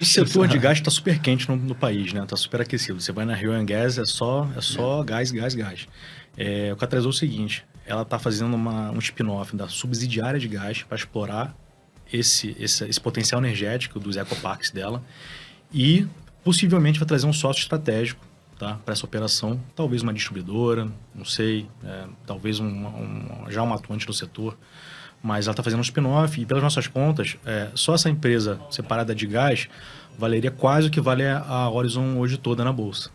O setor de gás está super quente no país, né? Está super aquecido. Você vai na Rio Gas, é só gás, gás, gás. O Catresol é o seguinte, ela está fazendo um spin-off da subsidiária de gás para explorar esse potencial energético dos ecoparques dela e possivelmente vai trazer um sócio estratégico, tá, para essa operação. Talvez uma distribuidora, não sei, talvez já um atuante do setor. Mas ela está fazendo um spin-off e, pelas nossas contas, só essa empresa separada de gás valeria quase o que vale a Horizon hoje toda na Bolsa.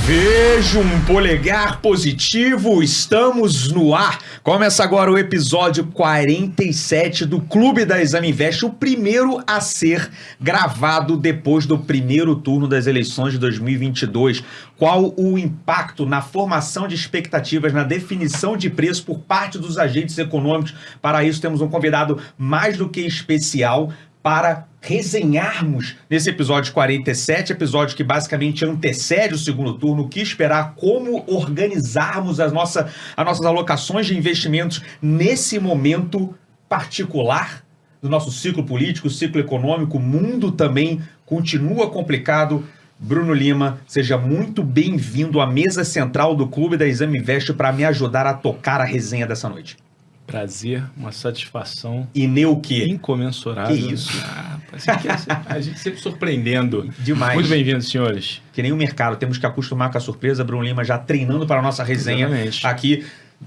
Vejo um polegar positivo, estamos no ar. Começa agora o episódio 47 do Clube da Exame Invest, o primeiro a ser gravado depois do primeiro turno das eleições de 2022. Qual o impacto na formação de expectativas, na definição de preço por parte dos agentes econômicos? Para isso temos um convidado mais do que especial para resenharmos nesse episódio 47, episódio que basicamente antecede o segundo turno, o que esperar, como organizarmos as nossas alocações de investimentos nesse momento particular do nosso ciclo político, ciclo econômico. O mundo também continua complicado. Bruno Lima, seja muito bem-vindo à mesa central do Clube da Exame Invest para me ajudar a tocar a resenha dessa noite. Prazer, uma satisfação. E o quê? Incomensurável. Que isso? A gente sempre surpreendendo. Demais. Muito bem-vindos, senhores. Que nem o mercado, temos que acostumar com a surpresa. Bruno Lima já treinando para a nossa resenha. Exatamente. Aqui.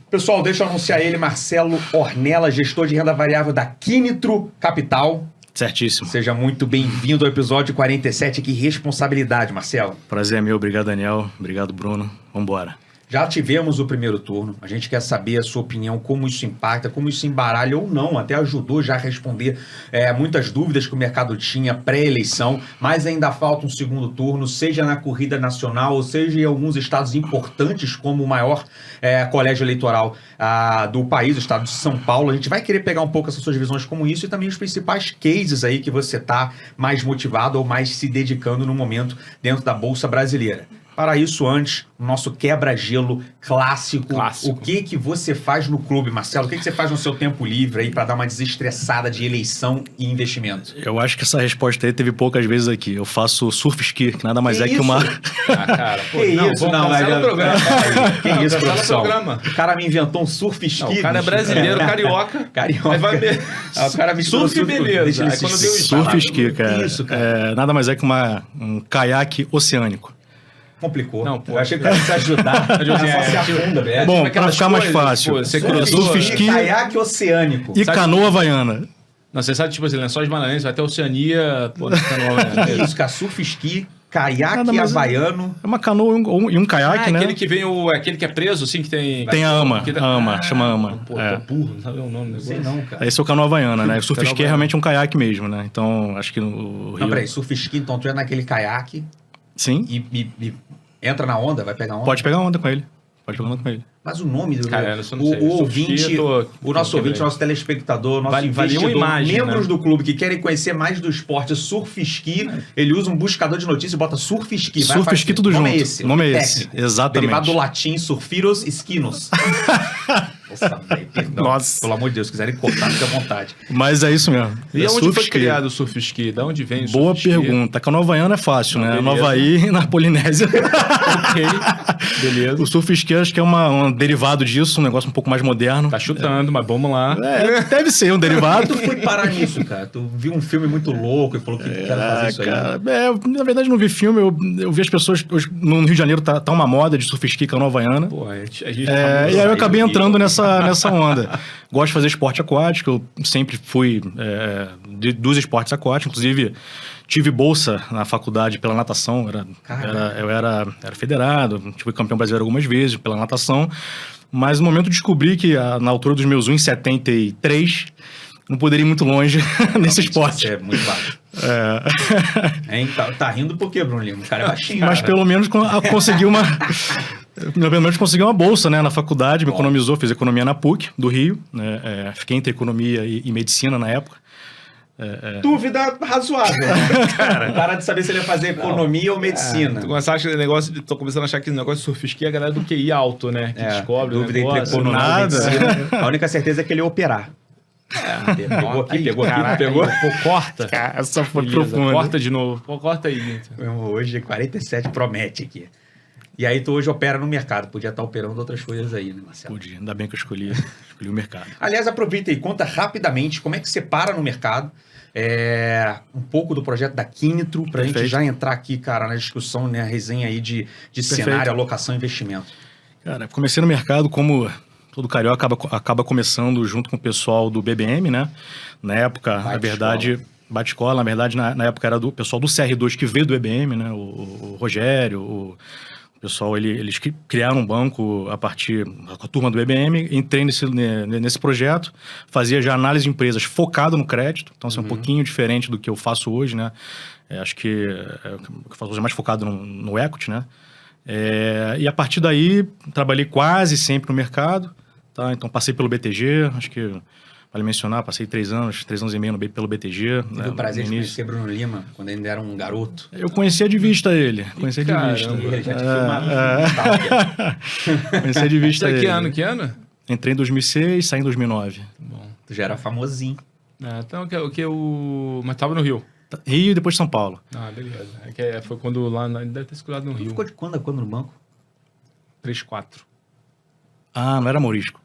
Pessoal, deixa eu anunciar ele, Marcelo Ornella, gestor de renda variável da Quinitro Capital. Certíssimo. Seja muito bem-vindo ao episódio 47. Que responsabilidade, Marcelo. Prazer é meu. Obrigado, Daniel. Obrigado, Bruno. Vamos embora. Já tivemos o primeiro turno, a gente quer saber a sua opinião, como isso impacta, como isso embaralha ou não, até ajudou já a responder muitas dúvidas que o mercado tinha pré-eleição, mas ainda falta um segundo turno, seja na corrida nacional, ou seja em alguns estados importantes, como o maior colégio eleitoral do país, o estado de São Paulo. A gente vai querer pegar um pouco essas suas visões como isso e também os principais cases aí que você está mais motivado ou mais se dedicando no momento dentro da Bolsa Brasileira. Para isso, antes, o nosso quebra-gelo clássico. O que você faz no clube, Marcelo? O que você faz no seu tempo livre aí para dar uma desestressada de eleição e investimento? Eu acho que essa resposta aí teve poucas vezes aqui. Eu faço surf ski, que nada mais que uma... Cara, pô, que não, isso? Cancela o programa. Que isso, produção? O cara me inventou um surf ski. Não, o cara é brasileiro, carioca. Carioca. O cara me surf e beleza. Aí quando deu surf ski, cara. Isso, cara. Nada mais é que um caiaque oceânico. Complicou. Não, pô, eu achei que o cara se ajudar. Só se afunda, velho. Bom, para ficar mais fácil. Você surf ski, caiaque oceânico. E canoa havaiana. Não, você sabe, tipo assim, Lençóis Maranhenses, vai até a Oceania, pô, canoa havaiana. Isso, cara, surf ski, caiaque havaiano. É uma canoa e um caiaque, né? Aquele que vem, aquele que é preso, assim, que tem... Tem a ama, chama ama. Pô, tô burro, não sabe o nome do negócio. Sei não, cara. Esse é o canoa havaiana, né? O surf ski é realmente um caiaque mesmo, né? Então, acho que no Rio... Não, peraí, surf ski, então tu é naquele caiaque... Sim. E entra na onda, vai pegar onda? Pode pegar onda com ele. Mas o nome do... Cara, o ouvinte, o nosso ouvinte, nosso telespectador, nosso investidor, imagem, membros né? do clube que querem conhecer mais do esporte surf ski, ele usa um buscador de notícias e bota surf ski. Surf ski tudo junto. O nome é esse. Exatamente. Derivado do latim, surfiros esquinos. Nossa, perdão. Nossa. Pelo amor de Deus, se quiserem cortar, fique à vontade. Mas é isso mesmo. E onde foi criado o surf ski? Da onde vem o surf Boa ski? pergunta. A canoa havaiana é fácil, né? Beleza. No Havaí e na Polinésia. Ok, beleza. O surf ski acho que é um derivado disso, um negócio um pouco mais moderno. Tá chutando, mas vamos lá. Deve ser um derivado. Tu foi parar nisso, cara? Tu viu um filme muito louco e falou que quer fazer isso aí? Cara, na verdade não vi filme, eu vi as pessoas... No Rio de Janeiro tá uma moda de surf ski, canoa havaiana. Pô, a gente e aí eu acabei entrando nessa onda. Gosto de fazer esporte aquático, eu sempre fui dos esportes aquáticos, inclusive tive bolsa na faculdade pela natação, eu era federado, fui campeão brasileiro algumas vezes pela natação, mas no momento descobri que na altura dos meus 1,73 não poderia ir muito longe nesse esporte. Isso é muito baixo. Tá rindo por quê, Bruno Lima? O cara é baixinho. Mas pelo menos consegui uma bolsa, né, na faculdade, me economizou, fiz economia na PUC do Rio, né, fiquei entre economia e medicina na época. Dúvida razoável, né, cara? Para de saber se ele ia fazer economia ou medicina. Tô começando a achar que o negócio de surfisquia é a galera do QI alto, né? Que descobre o dúvida entre negócio. economia e nada. medicina. A única certeza é que ele ia operar. Pegou. Pô, corta. Essa foi Beleza, profunda. corta de novo. Pô, corta aí, gente. Hoje 47 promete aqui. E aí tu hoje opera no mercado. Podia estar operando outras coisas aí, né, Marcelo? Podia, ainda bem que eu escolhi o mercado. Aliás, aproveita aí, conta rapidamente como é que você para no mercado, um pouco do projeto da Quinitro, pra gente Perfeito. já entrar aqui, cara, na discussão, né, a resenha aí de Perfeito. cenário, alocação e investimento. Cara, comecei no mercado como todo carioca acaba começando junto com o pessoal do BBM, né? Na época, na verdade, bate-escola, na verdade, na época era do pessoal do CR2 que veio do BBM, né? O Rogério, o pessoal, eles criaram um banco a partir com a turma do BBM, entrei nesse projeto, fazia já análise de empresas focado no crédito, então assim, um pouquinho diferente do que eu faço hoje, né? Acho que o que eu faço hoje é mais focado no equity, né? E a partir daí, trabalhei quase sempre no mercado, tá? Então passei pelo BTG, acho que vale mencionar, passei 3 anos e meio pelo BTG. Tive o prazer de conhecer Bruno Lima, quando ainda era um garoto. Eu conhecia de vista ele, conhecia de Caramba. vista. Ele já te filmava. Conhecia de vista ele. Que ano? Entrei em 2006, saí em 2009. Bom. Tu já era famosinho. Então, mas tava no Rio. Rio e depois São Paulo. Ah, beleza. Foi quando lá, deve ter segurado no Tu Rio. ficou de quando a quando no banco? 3-4. Ah, não era Morisco.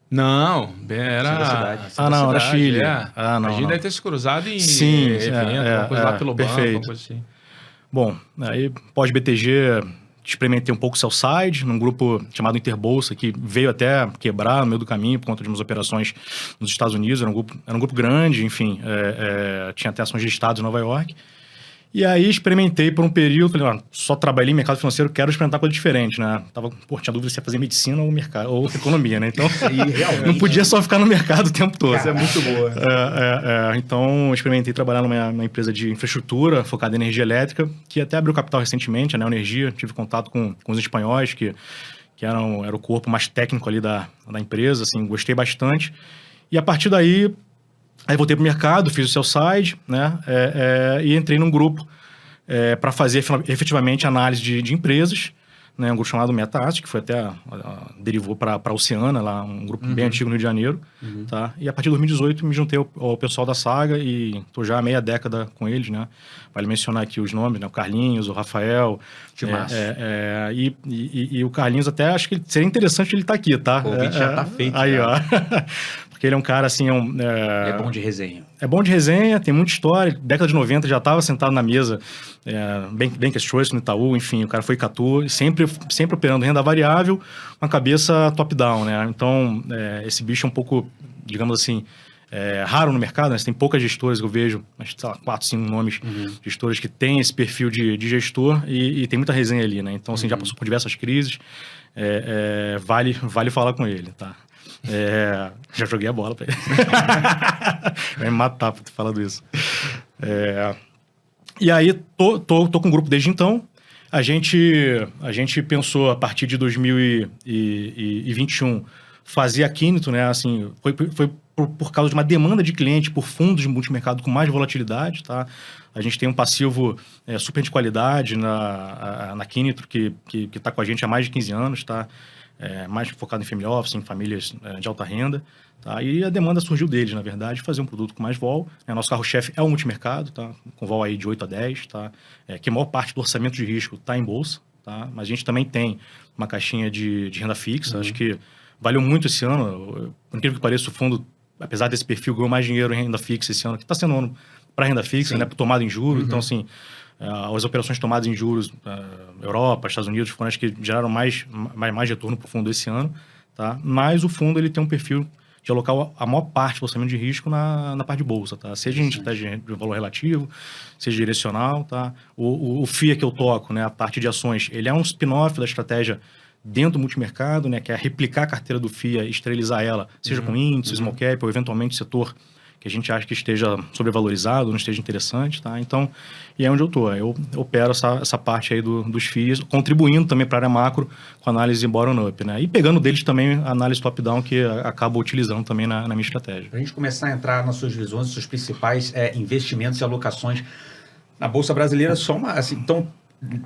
Não, era... Não, era Chile. A gente não. deve ter se cruzado em Sim, evento, alguma coisa lá pelo banco, perfeito. alguma coisa assim. Bom, aí pós-BTG, experimentei um pouco o sell-side, num grupo chamado Interbolsa, que veio até quebrar no meio do caminho por conta de umas operações nos Estados Unidos. Era um grupo grande, enfim, tinha até ações listadas em Nova York. E aí experimentei por um período, falei, só trabalhei em mercado financeiro, quero experimentar coisa diferente, né? Tinha dúvida se ia fazer medicina ou mercado, ou economia, né? Então, não podia só ficar no mercado o tempo todo. Isso é muito boa. Então, experimentei trabalhar numa empresa de infraestrutura focada em energia elétrica, que até abriu capital recentemente, a Neoenergia. Tive contato com os espanhóis, que era o corpo mais técnico ali da empresa, assim, gostei bastante. E a partir daí... Aí voltei pro mercado, fiz o sell-side, né? E entrei num grupo para fazer efetivamente análise de empresas, né? Um grupo chamado MetaAsset, que foi até derivou para a Oceana, lá, um grupo bem antigo no Rio de Janeiro. Tá? E a partir de 2018 me juntei ao pessoal da Saga e estou já há meia década com eles, né? Vale mencionar aqui os nomes, né? O Carlinhos, o Rafael. E o Carlinhos até acho que seria interessante ele estar aqui, tá? O convite já tá feito. Aí, cara. ó. Porque ele é um cara, assim... É bom de resenha. É bom de resenha, tem muita história. Década de 90 já estava sentado na mesa, Bankers Choice no Itaú, enfim, o cara foi Catu, sempre operando renda variável, uma cabeça top-down, né? Então, esse bicho é um pouco, digamos assim, raro no mercado, né? Você tem poucas gestoras que eu vejo, mas, sei lá, 4, 5 nomes de gestoras que têm esse perfil de gestor e tem muita resenha ali, né? Então, assim, já passou por diversas crises, vale falar com ele, tá? Já joguei a bola pra ele. Vai me matar por ter falado isso. E aí, tô com o grupo desde então. A gente pensou, a partir de 2021, fazer a Quinito, né? Assim, foi por causa de uma demanda de cliente por fundos de multimercado com mais volatilidade, tá? A gente tem um passivo super de qualidade na Quinito, que está com a gente há mais de 15 anos, tá? Mais focado em family office, em famílias de alta renda. Tá? E a demanda surgiu deles, na verdade, fazer um produto com mais vol. Nosso carro-chefe é o multimercado, tá? Com vol aí de 8 a 10, tá? Que a maior parte do orçamento de risco está em bolsa, tá? Mas a gente também tem uma caixinha de renda fixa. Acho que valeu muito esse ano. Por incrível que pareça, o fundo, apesar desse perfil, ganhou mais dinheiro em renda fixa esse ano, que está sendo um ano para renda fixa, né? Tomado em juros. Então, assim, as operações tomadas em juros, Europa, Estados Unidos, foram as que geraram mais retorno para o fundo esse ano, tá? Mas o fundo ele tem um perfil de alocar a maior parte do orçamento de risco na parte de bolsa, tá? Seja em estratégia de valor relativo, seja direcional, tá? O FIA que eu toco, né? A parte de ações, ele é um spin-off da estratégia dentro do multimercado, né? Que é replicar a carteira do FIA e esterilizar ela, seja com índices, small cap ou eventualmente setor que a gente acha que esteja sobrevalorizado, não esteja interessante, tá? Então, e é onde eu estou. Eu opero essa parte aí dos FIIs, contribuindo também para a área macro com análise bottom-up, né? E pegando deles também a análise top-down, que acabo utilizando também na minha estratégia. Para a gente começar a entrar nas suas visões, seus principais investimentos e alocações na Bolsa Brasileira, só uma... Assim, então,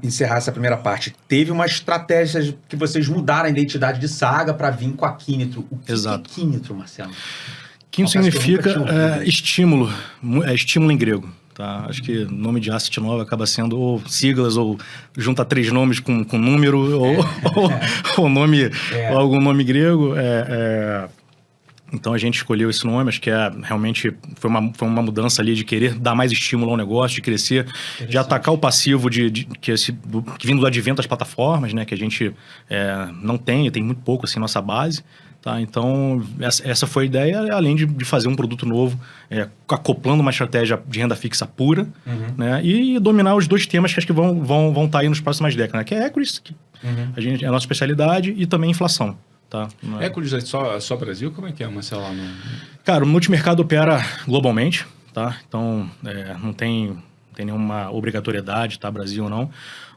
encerrar essa primeira parte. Teve uma estratégia que vocês mudaram a identidade de Saga para vir com a Quinitro. O que é Quinitro, Marcelo? Quinitro significa estímulo, estímulo em grego. Tá? Acho que o nome de asset novo acaba sendo ou siglas, ou junta 3 nomes com número, ou nome, ou algum nome grego. Então a gente escolheu esse nome, acho que realmente foi uma mudança ali de querer dar mais estímulo ao negócio, de crescer, de atacar o passivo que vindo do advento das plataformas, né, que a gente não tem muito pouco assim nossa base. Tá? Então, essa foi a ideia, além de fazer um produto novo, acoplando uma estratégia de renda fixa pura, né? E dominar os 2 temas que acho que vão estar aí nas próximas décadas, né? Que é equities, que é a nossa especialidade, e também inflação. Tá? Equities é só Brasil? Como é que é, Marcelo? Cara, o multimercado opera globalmente, tá? Então, não tem nenhuma obrigatoriedade, tá? Brasil ou não.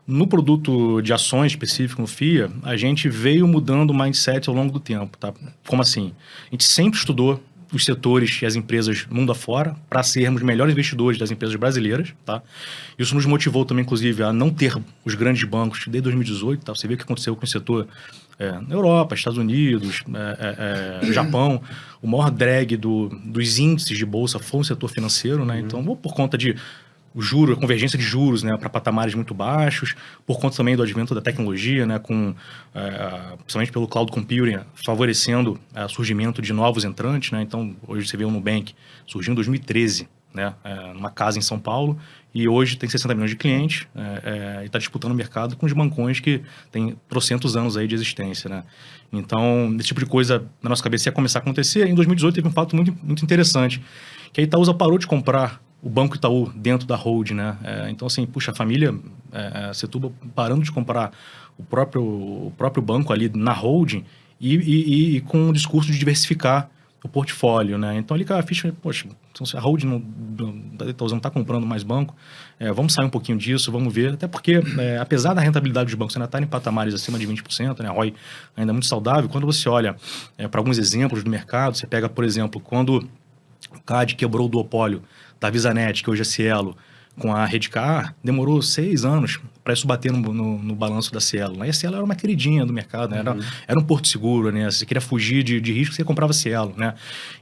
No produto de ações específico, no FIA, a gente veio mudando o mindset ao longo do tempo, tá? Como assim? A gente sempre estudou os setores e as empresas mundo afora para sermos melhores investidores das empresas brasileiras, tá? Isso nos motivou também, inclusive, a não ter os grandes bancos desde 2018, tá? Você vê o que aconteceu com o setor na Europa, Estados Unidos, Japão. O maior drag dos índices de bolsa foi o setor financeiro, né? Então, por conta de o juro, a convergência de juros, né, para patamares muito baixos, por conta também do advento da tecnologia, né, principalmente pelo cloud computing, favorecendo o surgimento de novos entrantes, né? Então, hoje você vê o Nubank surgiu em 2013, né, numa casa em São Paulo, e hoje tem 60 milhões de clientes e está disputando o mercado com os bancões que têm trocentos anos aí de existência, né? Então, esse tipo de coisa na nossa cabeça ia começar a acontecer. Em 2018 teve um fato muito, muito interessante, que a Itaúsa parou de comprar o Banco Itaú dentro da hold, né? Então, assim, puxa, a família Setúbal parando de comprar o próprio banco ali na holding e com o discurso de diversificar o portfólio, né? Então, ali caiu a ficha, poxa, a holding da Itaúsa não está comprando mais banco, vamos sair um pouquinho disso, vamos ver, até porque, apesar da rentabilidade dos bancos ainda estar em patamares acima de 20%, né? A ROI ainda é muito saudável, quando você olha para alguns exemplos do mercado, você pega, por exemplo, quando o CAD quebrou o duopólio da VisaNet, que hoje é Cielo, com a Redcar, demorou 6 anos para isso bater no balanço da Cielo. E a Cielo era uma queridinha do mercado, né? Era um porto seguro, né? Se você queria fugir de risco, você comprava Cielo, né?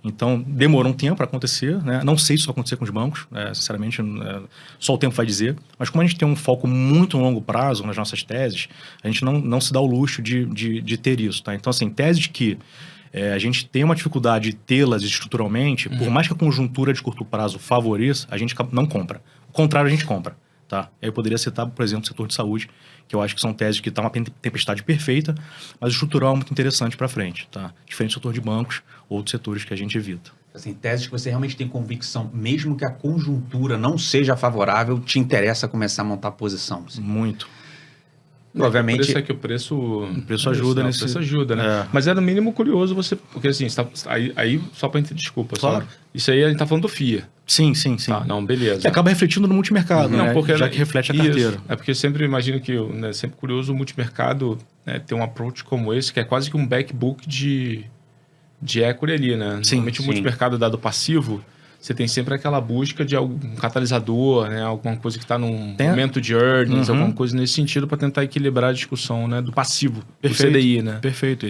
Então, demorou um tempo para acontecer, né? Não sei se isso vai acontecer com os bancos, sinceramente, só o tempo vai dizer. Mas como a gente tem um foco muito longo prazo nas nossas teses, a gente não se dá o luxo de ter isso, tá? Então, assim, teses que a gente tem uma dificuldade de tê-las estruturalmente, por mais que a conjuntura de curto prazo favoreça, a gente não compra. O contrário, a gente compra. Tá? Eu poderia citar, por exemplo, o setor de saúde, que eu acho que são teses que estão uma tempestade perfeita, mas o estrutural é muito interessante para frente. Tá? Diferente do setor de bancos, outros setores que a gente evita. Assim, teses que você realmente tem convicção, mesmo que a conjuntura não seja favorável, te interessa começar a montar posição? Assim. Muito. Obviamente é que o preço ajuda nesse... O preço ajuda, né? Mas é no mínimo curioso você... Porque assim, aí só para entender, desculpa, claro. Só, isso aí a gente tá falando do FIA. Sim. Tá, não, beleza. Que acaba refletindo no multimercado, né? Porque, já que reflete a carteira. Isso. É porque eu sempre imagino que, né, sempre curioso o multimercado, né, ter um approach como esse, que é quase que um backbook de equity ali, né? Normalmente o multimercado dado passivo, você tem sempre aquela busca de algum catalisador, né? Alguma coisa que está num momento de earnings, alguma coisa nesse sentido para tentar equilibrar a discussão, né? Do passivo, do CDI, né? Perfeito.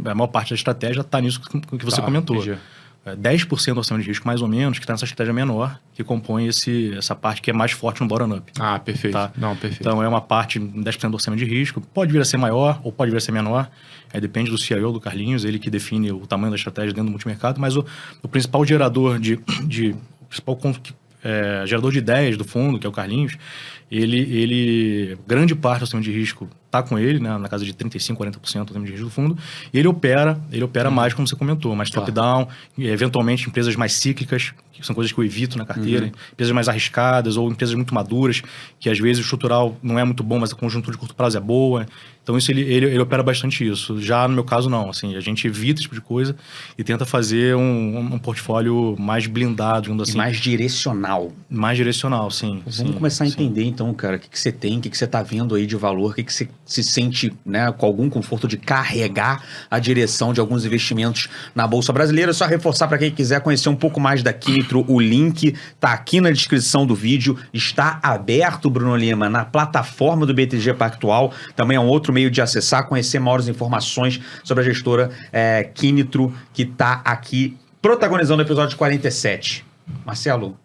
A maior parte da estratégia está nisso que você comentou. Entendi. 10% do orçamento de risco, mais ou menos, que está nessa estratégia menor, que compõe essa parte que é mais forte no bottom-up. Ah, perfeito. Tá? Não, perfeito. Então, é uma parte, 10% do orçamento de risco. Pode vir a ser maior ou pode vir a ser menor. Depende do CIO, do Carlinhos, ele que define o tamanho da estratégia dentro do multimercado. Mas o principal gerador gerador de ideias do fundo, que é o Carlinhos, grande parte do orçamento de risco está com ele, né, na casa de 35%, 40% do orçamento de risco do fundo, e ele opera mais, como você comentou, mais top-down, eventualmente empresas mais cíclicas, que são coisas que eu evito na carteira, empresas mais arriscadas ou empresas muito maduras, que às vezes o estrutural não é muito bom, mas a conjuntura de curto prazo é boa. Então ele opera bastante isso. Já no meu caso, não. Assim, a gente evita esse tipo de coisa e tenta fazer um portfólio mais blindado, digamos assim. E mais direcional. Mais direcional, sim. Vamos começar a entender, então, cara, o que você tem, o que você tá vendo aí de valor, o que você se sente, né, com algum conforto de carregar a direção de alguns investimentos na Bolsa Brasileira. Só reforçar para quem quiser conhecer um pouco mais da Quinitro, o link tá aqui na descrição do vídeo. Está aberto, Bruno Lima, na plataforma do BTG Pactual. Também é um outro meio de acessar, conhecer maiores informações sobre a gestora Quinitro, que está aqui protagonizando o episódio 47. Marcelo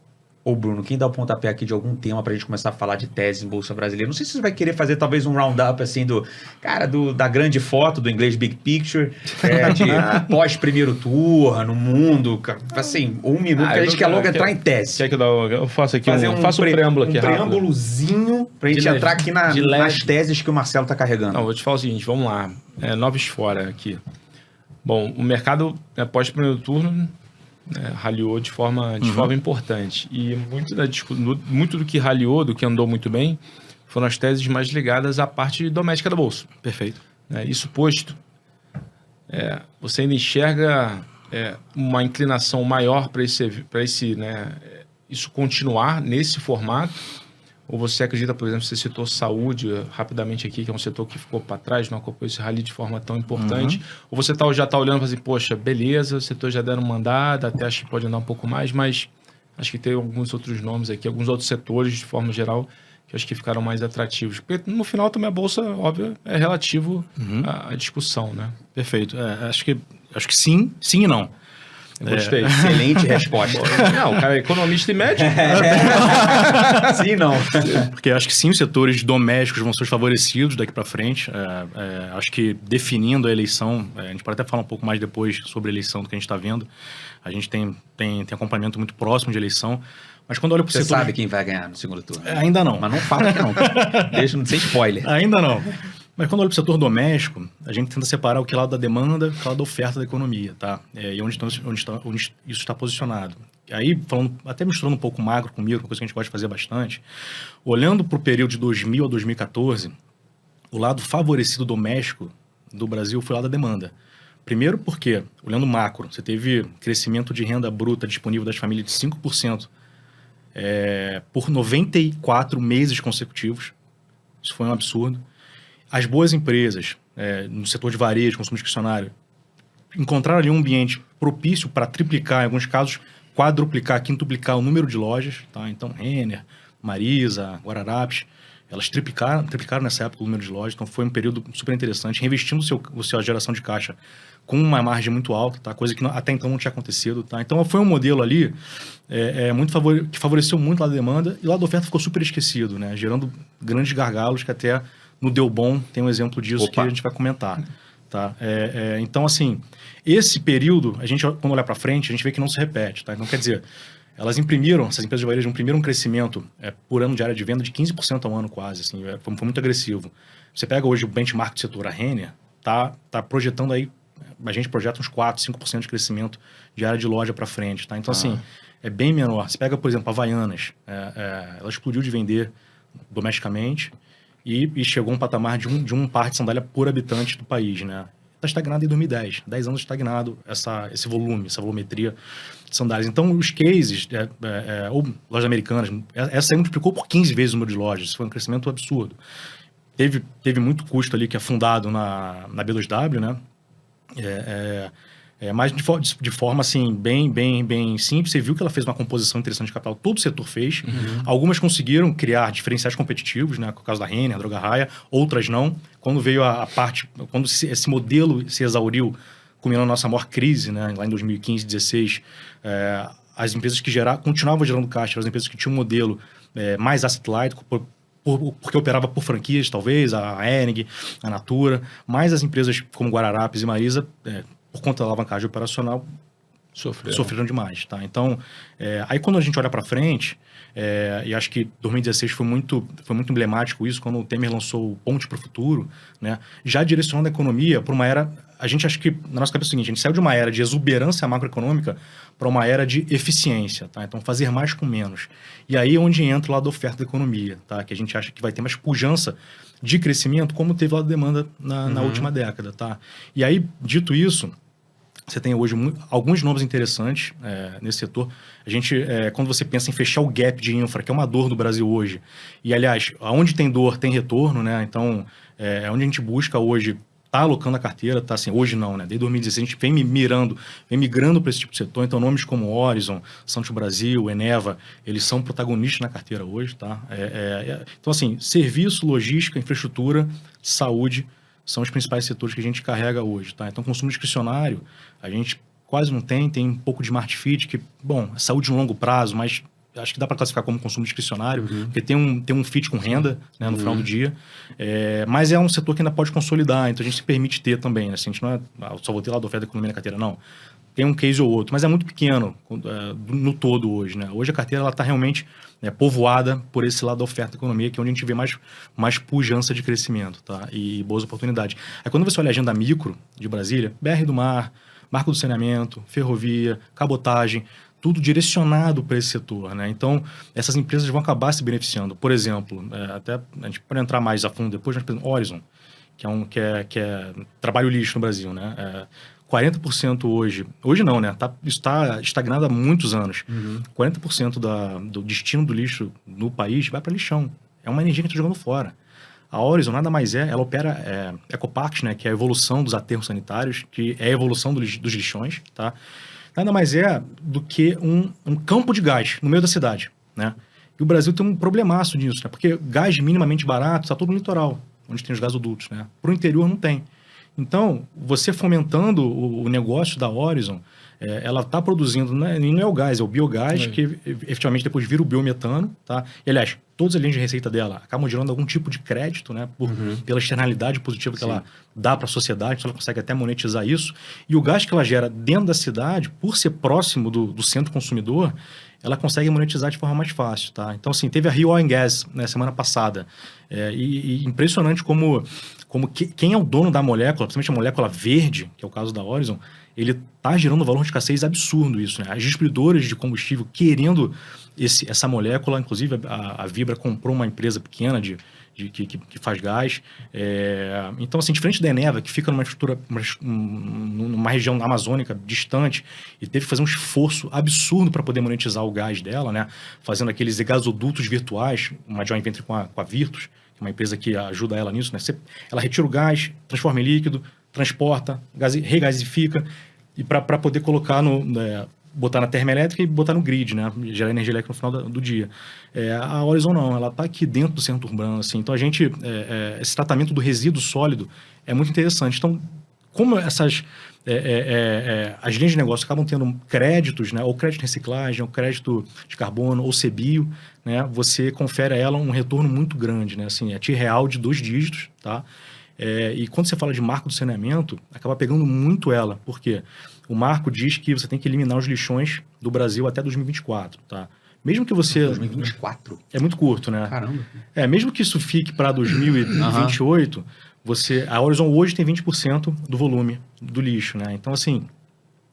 ou Bruno, quem dá o pontapé aqui de algum tema pra gente começar a falar de tese em Bolsa Brasileira? Não sei se você vai querer fazer talvez um roundup assim da grande foto, do inglês Big Picture, de pós-primeiro turno, no mundo, assim, 1 minuto, que a gente quer logo entrar em tese. Quer que eu faça aqui faço um preâmbulo aqui rápido. Um preâmbulozinho pra gente entrar aqui nas teses que o Marcelo tá carregando. Não, vou te falar o seguinte, vamos lá, noves fora aqui. Bom, o mercado pós-primeiro turno raliou de forma importante. E muito do que raliou, do que andou muito bem, foram as teses mais ligadas à parte doméstica da Bolsa. Perfeito. Isso posto, você ainda enxerga uma inclinação maior para isso continuar nesse formato? Ou você acredita, por exemplo, você citou saúde rapidamente aqui, que é um setor que ficou para trás, não acompanhou esse rally de forma tão importante, ou você já está olhando e assim, poxa, beleza, o setor já deram mandada, até acho que pode andar um pouco mais, mas acho que tem alguns outros nomes aqui, alguns outros setores, de forma geral, que acho que ficaram mais atrativos. Porque no final também a Bolsa, óbvio, é relativo à discussão, né? Perfeito. Acho que sim e não. Eu gostei. Excelente resposta. Não, o cara é economista e médico. Sim, não. Porque acho que sim, os setores domésticos vão ser os favorecidos daqui para frente. Acho que definindo a eleição, a gente pode até falar um pouco mais depois sobre a eleição do que a gente está vendo. A gente tem acompanhamento muito próximo de eleição. Mas quando olha para o setor... Você sabe quem vai ganhar no segundo turno? Ainda não. Mas não fala que não. Deixa não ser spoiler. Ainda não. Mas quando olha para o setor doméstico, a gente tenta separar o que é lado da demanda e o que é lado da oferta da economia, tá? E onde isso está posicionado. Aí, até misturando um pouco macro com micro, uma coisa que a gente gosta de fazer bastante, olhando para o período de 2000 a 2014, o lado favorecido doméstico do Brasil foi o lado da demanda. Primeiro porque, olhando macro, você teve crescimento de renda bruta disponível das famílias de 5% por 94 meses consecutivos. Isso foi um absurdo. As boas empresas, no setor de varejo, consumo discricionário, encontraram ali um ambiente propício para triplicar, em alguns casos, quadruplicar, quintuplicar o número de lojas. Tá? Então, Renner, Marisa, Guararapes, elas triplicaram nessa época o número de lojas. Então, foi um período super interessante, reinvestindo a geração de caixa com uma margem muito alta, tá? Coisa que até então não tinha acontecido. Tá? Então, foi um modelo ali que favoreceu muito lá da demanda e lá da oferta ficou super esquecido, né? Gerando grandes gargalos que até... No Deu Bom tem um exemplo disso que a gente vai comentar. Tá? Então, assim, esse período, a gente, quando olhar para frente, a gente vê que não se repete. Tá? Então, quer dizer, essas empresas de varejo imprimiram um crescimento por ano de área de venda de 15% ao ano quase. Assim, foi muito agressivo. Você pega hoje o benchmark do setor, a Renner, tá projetando aí, a gente projeta uns 4%, 5% de crescimento de área de loja para frente. Tá? Então, assim, é bem menor. Você pega, por exemplo, a Havaianas, ela explodiu de vender domesticamente, e chegou a um patamar de um par de sandália por habitante do país, né? Está estagnado em 2010. 10 anos estagnado esse volume, essa volumetria de sandálias. Então, os cases, ou lojas americanas, essa aí multiplicou por 15 vezes o número de lojas. Isso foi um crescimento absurdo. Teve muito custo ali que é fundado na B2W, né? Mas de forma assim, bem simples. Você viu que ela fez uma composição interessante de capital, todo o setor fez. Algumas conseguiram criar diferenciais competitivos, né? Com o caso da Renner, Droga Raia, outras não. Quando veio quando esse modelo se exauriu, culminando a nossa maior crise, né? Lá em 2015, 2016, as empresas que continuavam gerando caixa, as empresas que tinham um modelo mais asset light, porque operava por franquias, talvez, a Hering, a Natura, mas as empresas como Guararapes e Marisa, por conta da alavancagem operacional, sofreram demais. Tá? Então, aí quando a gente olha para frente, e acho que 2016 foi muito emblemático isso, quando o Temer lançou o Ponte para o Futuro, né? Já direcionando a economia para uma era... A gente acha que, na nossa cabeça é o seguinte, a gente saiu de uma era de exuberância macroeconômica para uma era de eficiência, tá? Então, fazer mais com menos. E aí é onde entra o lado da oferta da economia, tá? Que a gente acha que vai ter mais pujança de crescimento, como teve lá a demanda na última década, tá? E aí, dito isso, você tem hoje alguns nomes interessantes nesse setor. A gente, quando você pensa em fechar o gap de infra, que é uma dor do Brasil hoje, e aliás, onde tem dor, tem retorno, né? Então, onde a gente busca hoje, tá alocando a carteira, tá assim, hoje não, né? Desde 2016 a gente vem migrando para esse tipo de setor. Então, nomes como Horizon, Santos Brasil, Eneva, eles são protagonistas na carteira hoje, tá? Então, assim, serviço, logística, infraestrutura, saúde, são os principais setores que a gente carrega hoje, tá? Então, consumo discricionário, a gente quase não tem um pouco de smart fit, que, bom, é saúde no longo prazo, mas acho que dá para classificar como consumo discricionário, porque tem um fit com renda, né, no final do dia, mas é um setor que ainda pode consolidar, então a gente se permite ter também, né? Assim, a gente não só vou ter lá da oferta da economia na carteira, não. Tem um case ou outro, mas é muito pequeno no todo hoje, né? Hoje a carteira está realmente povoada por esse lado da oferta da economia, que é onde a gente vê mais pujança de crescimento, tá? E boas oportunidades. Aí quando você olha a agenda micro de Brasília, BR do Mar, Marco do Saneamento, ferrovia, cabotagem, tudo direcionado para esse setor, né? Então, essas empresas vão acabar se beneficiando. Por exemplo, até a gente pode entrar mais a fundo depois, mas, por exemplo, Horizon, que é trabalho lixo no Brasil, né? 40% hoje não, né? Isso está estagnado há muitos anos. 40% do destino do lixo no país vai para lixão. É uma energia que a gente está jogando fora. A Horizon nada mais ela opera Ecoparks, né? Que é a evolução dos aterros sanitários, que é a evolução dos lixões, tá? Nada mais do que um campo de gás no meio da cidade, né? E o Brasil tem um problemaço nisso, né? Porque gás minimamente barato está todo no litoral, onde tem os gasodutos, né? Para o interior não tem. Então, você fomentando o negócio da Horizon, ela está produzindo, não é o gás, é o biogás, que efetivamente depois vira o biometano, tá? E, aliás, todas as linhas de receita dela acabam gerando algum tipo de crédito, né? Pela externalidade positiva que ela dá para a sociedade, então ela consegue até monetizar isso. E o gás que ela gera dentro da cidade, por ser próximo do centro consumidor, ela consegue monetizar de forma mais fácil, tá? Então, assim, teve a Rio Oil and Gas, né, semana passada, e impressionante como quem é o dono da molécula, principalmente a molécula verde, que é o caso da Horizon, ele está gerando um valor de escassez absurdo isso, né? As distribuidoras de combustível querendo essa molécula, inclusive a Vibra comprou uma empresa pequena que faz gás. Então, assim, diferente da Eneva, que fica numa região amazônica distante e teve que fazer um esforço absurdo para poder monetizar o gás dela, né? Fazendo aqueles gasodutos virtuais, uma joint venture com a Virtus, que é uma empresa que ajuda ela nisso, né? Ela retira o gás, transforma em líquido, transporta, regasifica, e para poder colocar botar na termoelétrica e botar no grid, né? Gerar energia elétrica no final do dia. A Horizon não, ela está aqui dentro do centro urbano, assim. Então, esse tratamento do resíduo sólido é muito interessante. Então, como as linhas de negócio acabam tendo créditos, né? Ou crédito de reciclagem, ou crédito de carbono, ou CBIO, né? Você confere a ela um retorno muito grande, né? Assim, TI real de 2 dígitos, tá? E quando você fala de marco do saneamento, acaba pegando muito ela. Por quê? O marco diz que você tem que eliminar os lixões do Brasil até 2024, tá? Mesmo que você... 2024? É muito curto, né? Caramba. Mesmo que isso fique para 2028, a Horizon hoje tem 20% do volume do lixo, né? Então, assim...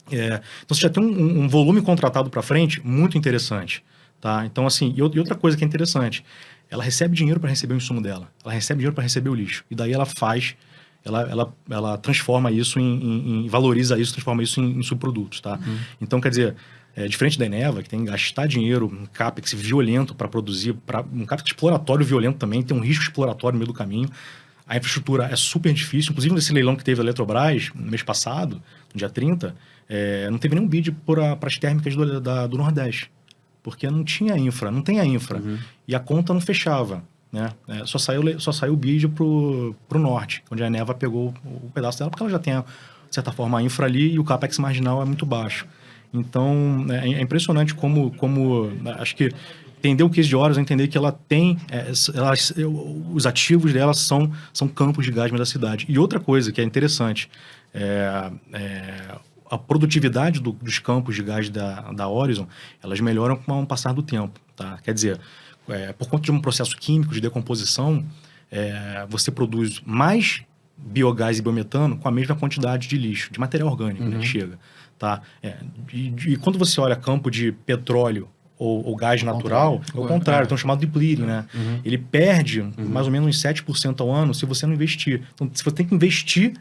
então, você já tem um volume contratado para frente muito interessante, tá? Então, assim... E outra coisa que é interessante... Ela recebe dinheiro para receber o insumo dela. Ela recebe dinheiro para receber o lixo. E daí ela ela transforma isso valoriza isso, transforma isso em subprodutos, tá? Então, quer dizer, diferente da Eneva, que tem que gastar dinheiro, um CAPEX violento para produzir, um CAPEX exploratório violento também, tem um risco exploratório no meio do caminho. A infraestrutura é super difícil. Inclusive, nesse leilão que teve a Eletrobras, no mês passado, no dia 30, não teve nenhum bid para as térmicas do Nordeste. Porque não tinha infra, não tem a infra. E a conta não fechava, né? Só saiu o bid pro norte, onde a Eneva pegou o pedaço dela, porque ela já tem, de certa forma, a infra ali e o CAPEX marginal é muito baixo. Então, é impressionante como acho que entender o case de Horizon, entender que ela tem... os ativos dela são campos de gás da cidade. E outra coisa que é interessante, a produtividade dos campos de gás da Horizon, elas melhoram com o passar do tempo, tá? Quer dizer, por conta de um processo químico de decomposição, você produz mais biogás e biometano com a mesma quantidade de lixo, de material orgânico, né, que chega, tá? E quando você olha campo de petróleo ou gás natural, é o contrário, então chamado de bleeding, né? Ele perde mais ou menos uns 7% ao ano se você não investir. Então, você tem que investir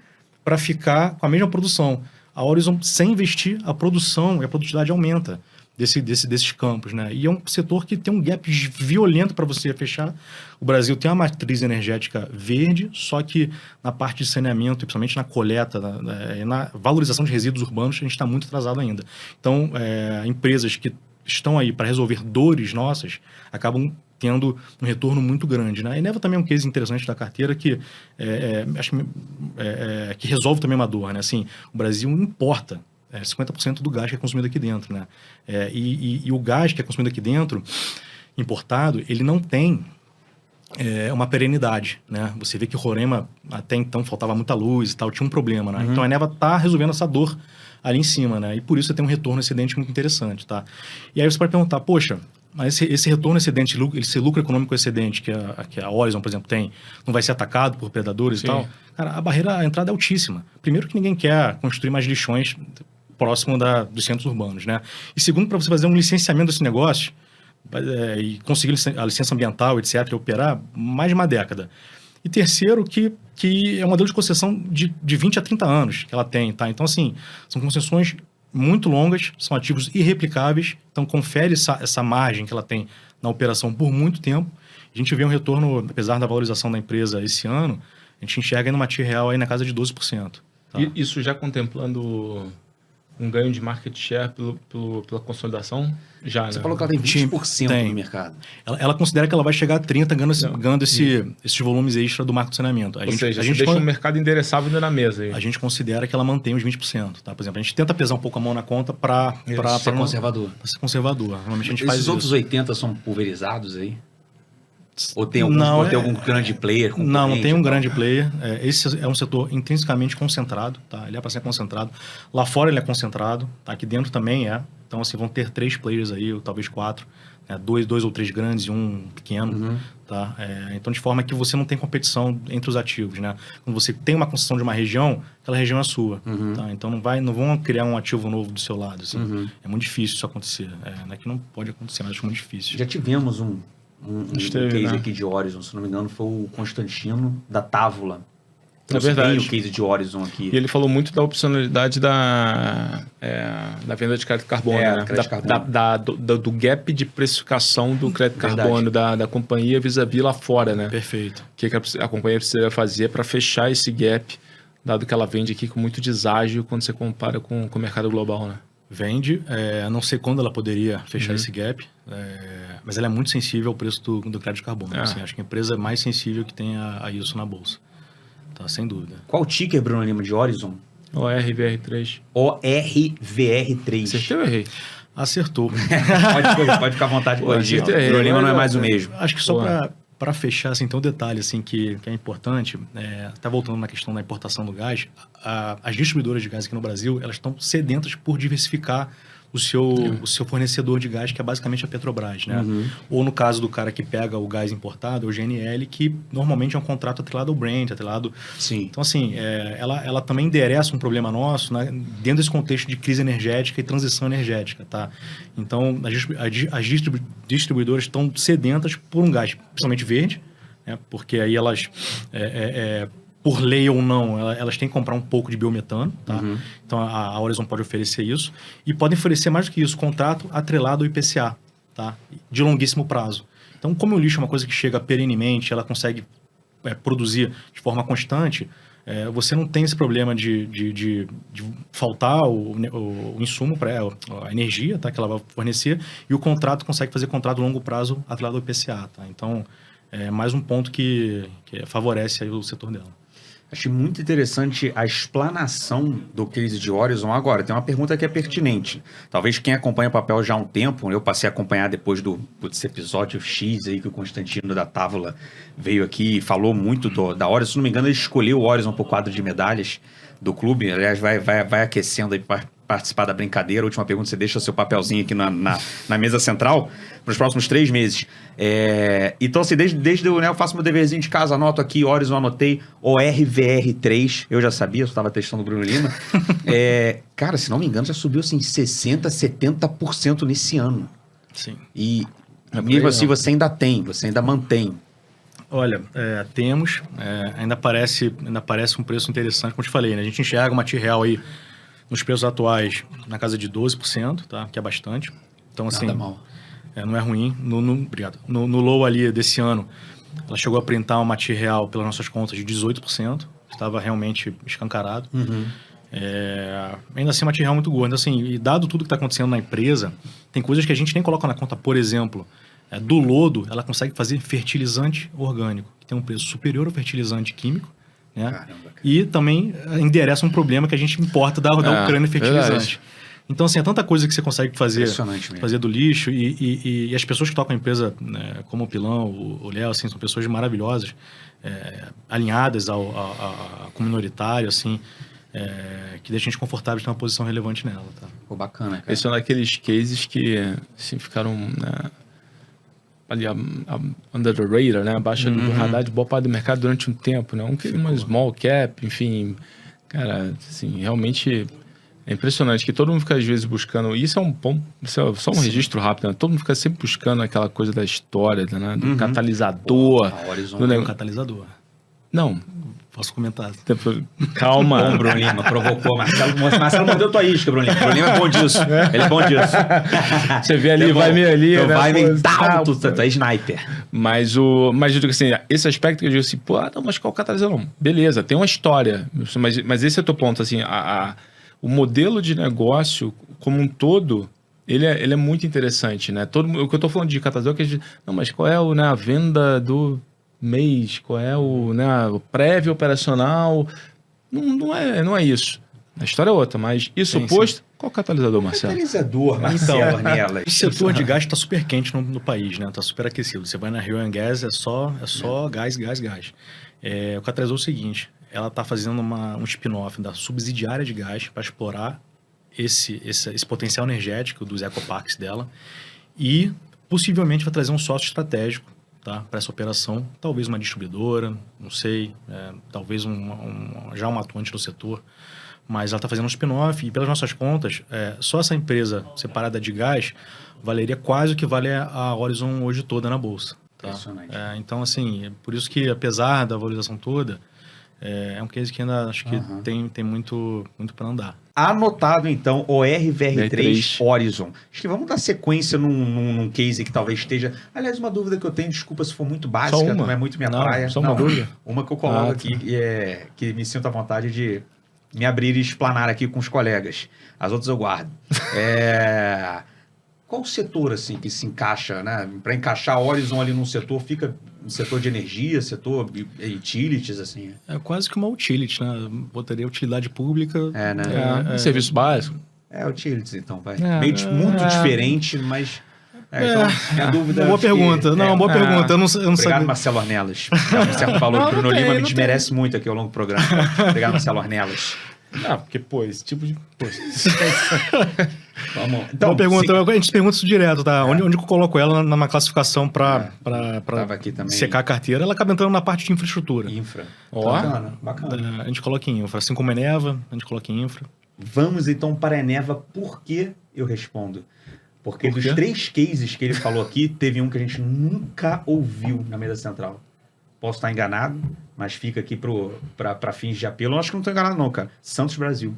para ficar com a mesma produção. A Horizon, sem investir, a produção e a produtividade aumenta desses campos, né? E é um setor que tem um gap violento para você fechar. O Brasil tem uma matriz energética verde, só que na parte de saneamento, e principalmente na coleta, na valorização de resíduos urbanos, a gente está muito atrasado ainda. Então, empresas que estão aí para resolver dores nossas, acabam tendo um retorno muito grande, né? A Eneva também é um case interessante da carteira que acho que resolve também uma dor, né? Assim, o Brasil importa 50% do gás que é consumido aqui dentro, né? E o gás que é consumido aqui dentro, importado, ele não tem uma perenidade, né? Você vê que Roraima, até então, faltava muita luz e tal, tinha um problema, né? Então a Eneva está resolvendo essa dor ali em cima, né? E por isso você tem um retorno excedente muito interessante, tá? E aí você pode perguntar, poxa, mas esse retorno excedente, esse lucro econômico excedente que a Horizon, por exemplo, tem, não vai ser atacado por predadores e tal? Cara, a barreira, a entrada é altíssima. Primeiro que ninguém quer construir mais lixões próximo dos centros urbanos, né? E segundo, para você fazer um licenciamento desse negócio e conseguir a licença ambiental, etc., e operar, mais de uma década. E terceiro, que é um modelo de concessão de 20 a 30 anos que ela tem, tá? Então, assim, são concessões muito longas, são ativos irreplicáveis, então confere essa margem que ela tem na operação por muito tempo. A gente vê um retorno, apesar da valorização da empresa esse ano, a gente enxerga aí numa TIR real aí na casa de 12%. Tá? E isso já contemplando um ganho de market share pela consolidação? Já, Você né? falou que ela tem 20% no mercado. Ela considera que ela vai chegar a 30% ganhando esses volumes extra do marco de saneamento. Ou seja, a gente deixa o mercado endereçável ainda na mesa. Aí. A gente considera que ela mantém os 20%. Tá? Por exemplo, a gente tenta pesar um pouco a mão na conta para ser conservador. Para ser conservador. Normalmente a gente faz isso. Esses outros 80 são pulverizados aí? Ou tem algum grande player? Não tem um grande player. Esse é um setor intrinsecamente concentrado, tá? Ele é para ser concentrado. Lá fora ele é concentrado, tá? Aqui dentro também é. Então, assim, vão ter 3 players aí, ou talvez 4. Né? 2 ou 3 grandes e um pequeno, tá? Então, de forma que você não tem competição entre os ativos, né? Quando você tem uma concessão de uma região, aquela região é sua, tá? Então, não vão criar um ativo novo do seu lado, assim. É muito difícil isso acontecer. Não é que não pode acontecer, mas acho muito difícil. Já tivemos um case aqui de Horizon, se não me engano, foi o Constantino da Távola. É verdade. Tem o case de Horizon aqui. E ele falou muito da opcionalidade da venda de crédito carbono, né? Do gap de precificação do crédito carbono da companhia vis-à-vis lá fora, né? Perfeito. O que a companhia precisa fazer para fechar esse gap, dado que ela vende aqui com muito deságio quando você compara com o mercado global, né? Vende, não sei quando ela poderia fechar esse gap, mas ela é muito sensível ao preço do crédito carbono. Assim, acho que a empresa mais sensível que tem a isso na bolsa. Tá, sem dúvida. Qual o ticker, Bruno Lima, de Horizon? ORVR3. ORVR3. Acertei ou errei? Acertou. pode ficar à vontade. Bruno Lima não é mais o mesmo. Acho que só para fechar, assim, tem um detalhe assim, que é importante. Tá voltando na questão da importação do gás. As distribuidoras de gás aqui no Brasil, elas estão sedentas por diversificar o seu fornecedor de gás, que é basicamente a Petrobras, né? Ou no caso do cara que pega o gás importado, o GNL, que normalmente é um contrato atrelado ao Brent, atrelado... Sim. Então, assim, ela também endereça um problema nosso, né, dentro desse contexto de crise energética e transição energética, tá? Então, as distribuidoras estão sedentas por um gás, principalmente verde, né? Porque aí elas... por lei ou não, elas têm que comprar um pouco de biometano, tá? Então, a Horizon pode oferecer isso. E podem oferecer mais do que isso, contrato atrelado ao IPCA, tá? De longuíssimo prazo. Então, como o lixo é uma coisa que chega perenemente, ela consegue produzir de forma constante, você não tem esse problema de faltar o insumo, a energia, tá? Que ela vai fornecer, e o contrato consegue fazer contrato a longo prazo atrelado ao IPCA, tá? Então, é mais um ponto que favorece aí o setor dela. Achei muito interessante a explanação do case de Horizon. Agora, tem uma pergunta que é pertinente. Talvez quem acompanha o papel já há um tempo, eu passei a acompanhar depois desse episódio X aí que o Constantino da Távola veio aqui e falou muito da Horizon. Se não me engano, ele escolheu o Horizon para o quadro de medalhas do clube. Aliás, vai aquecendo aí para participar da brincadeira. Última pergunta, você deixa o seu papelzinho aqui na mesa central para os próximos 3 meses. Então, assim, desde eu faço meu deverzinho de casa, anoto aqui, Horizon, anotei, ORVR3, eu já sabia, eu estava testando o Bruno Lima. Cara, se não me engano, já subiu assim 60%, 70% nesse ano. Sim. E mesmo assim você ainda mantém. Olha, temos, ainda parece um preço interessante, como eu te falei, né? A gente enxerga uma T-Real aí nos preços atuais na casa de 12%, tá? Que é bastante. Então, assim, Nada mal. Não é ruim. Obrigado. No low ali desse ano, ela chegou a printar uma T-Real pelas nossas contas de 18%. Estava realmente escancarado. Ainda assim, uma T-Real muito gorda. Então, assim, e dado tudo que está acontecendo na empresa, tem coisas que a gente nem coloca na conta. Por exemplo, do lodo, ela consegue fazer fertilizante orgânico, que tem um preço superior ao fertilizante químico, né? Caramba, E também endereça um problema que a gente importa da Ucrânia fertilizante. Verdade. Então, assim, é tanta coisa que você consegue fazer do lixo e as pessoas que tocam a empresa, né, como o Pilão, o Léo, assim, são pessoas maravilhosas, alinhadas com o minoritário, assim, que deixa a gente confortável de ter uma posição relevante nela. Tá? Pô, bacana, cara. Esse é um daqueles cases que assim, ficaram ali under the radar, né? Abaixo do radar de boa parte do mercado durante um tempo, né? Uma small cap, enfim, cara, assim, realmente é impressionante que todo mundo fica às vezes buscando, e isso é um bom, só um registro rápido, né? Todo mundo fica sempre buscando aquela coisa da história, né? Do catalisador. A Horizon é um catalisador. Não. Posso comentar. Calma. Bom, Bruno Lima, provocou. Marcelo mordeu tua isca, Bruno Lima. Bruno Lima é bom disso. Ele é bom disso. Você vê ali, vai meio ali, né? Vai meio tal, tu é sniper. Mas eu digo assim, esse aspecto que eu digo assim, não, mas qual catalisador? Não. Beleza, tem uma história. Mas esse é o teu ponto, assim, o modelo de negócio como um todo, ele é muito interessante, né? O que eu tô falando de catalisador, que a gente, não, mas qual é a venda do mês, qual é o prévio operacional, não é isso. A história é outra, mas isso posto, qual catalisador, Marcelo? Catalisador, Marcelo Ornelas. O setor de gás está super quente no país, né? Está super aquecido. Você vai na Rio Gas, é só gás. O catalisador é o seguinte, ela está fazendo um spin-off da subsidiária de gás para explorar esse potencial energético dos ecoparques dela e possivelmente vai trazer um sócio estratégico, tá, para essa operação, talvez uma distribuidora, não sei, talvez já um atuante no setor, mas ela está fazendo um spin-off e pelas nossas contas, só essa empresa separada de gás valeria quase o que vale a Horizon hoje toda na bolsa. Tá? Então, assim, por isso que apesar da valorização toda, é um case que ainda acho que tem muito para andar. Anotado, então, ORVR3 Horizon. Acho que vamos dar sequência num case que talvez esteja... Aliás, uma dúvida que eu tenho, desculpa se for muito básica, não é muito minha praia. Só uma dúvida? Uma que eu coloco aqui, que me sinto à vontade de me abrir e explanar aqui com os colegas. As outras eu guardo. Qual o setor, assim, que se encaixa, né? Para encaixar a Horizon ali num setor, fica no setor de energia, setor utilities, assim? É quase que uma utility, né? Botaria utilidade pública. Serviço básico. Utilities, então, vai. Muito diferente, mas... Então, minha dúvida... Boa pergunta. Boa pergunta. Eu não Obrigado, sabia. Marcelo Ornelas. Marcelo falou que Bruno Lima me desmerece muito aqui ao longo do programa. Obrigado, Marcelo Ornelas. Porque, esse tipo de... Vamos. Então, boa pergunta. A gente pergunta isso direto, tá? Onde eu coloco ela numa classificação para secar a carteira? Ela acaba entrando na parte de infraestrutura. Infra. Bacana. A gente coloca em infra. Assim como Eneva, a gente coloca em infra. Vamos, então, para a Eneva. Por que eu respondo? Porque dos 3 cases que ele falou aqui, teve um que a gente nunca ouviu na mesa central. Posso estar enganado, mas fica aqui para fins de apelo. Eu acho que não estou enganado não, cara. Santos Brasil.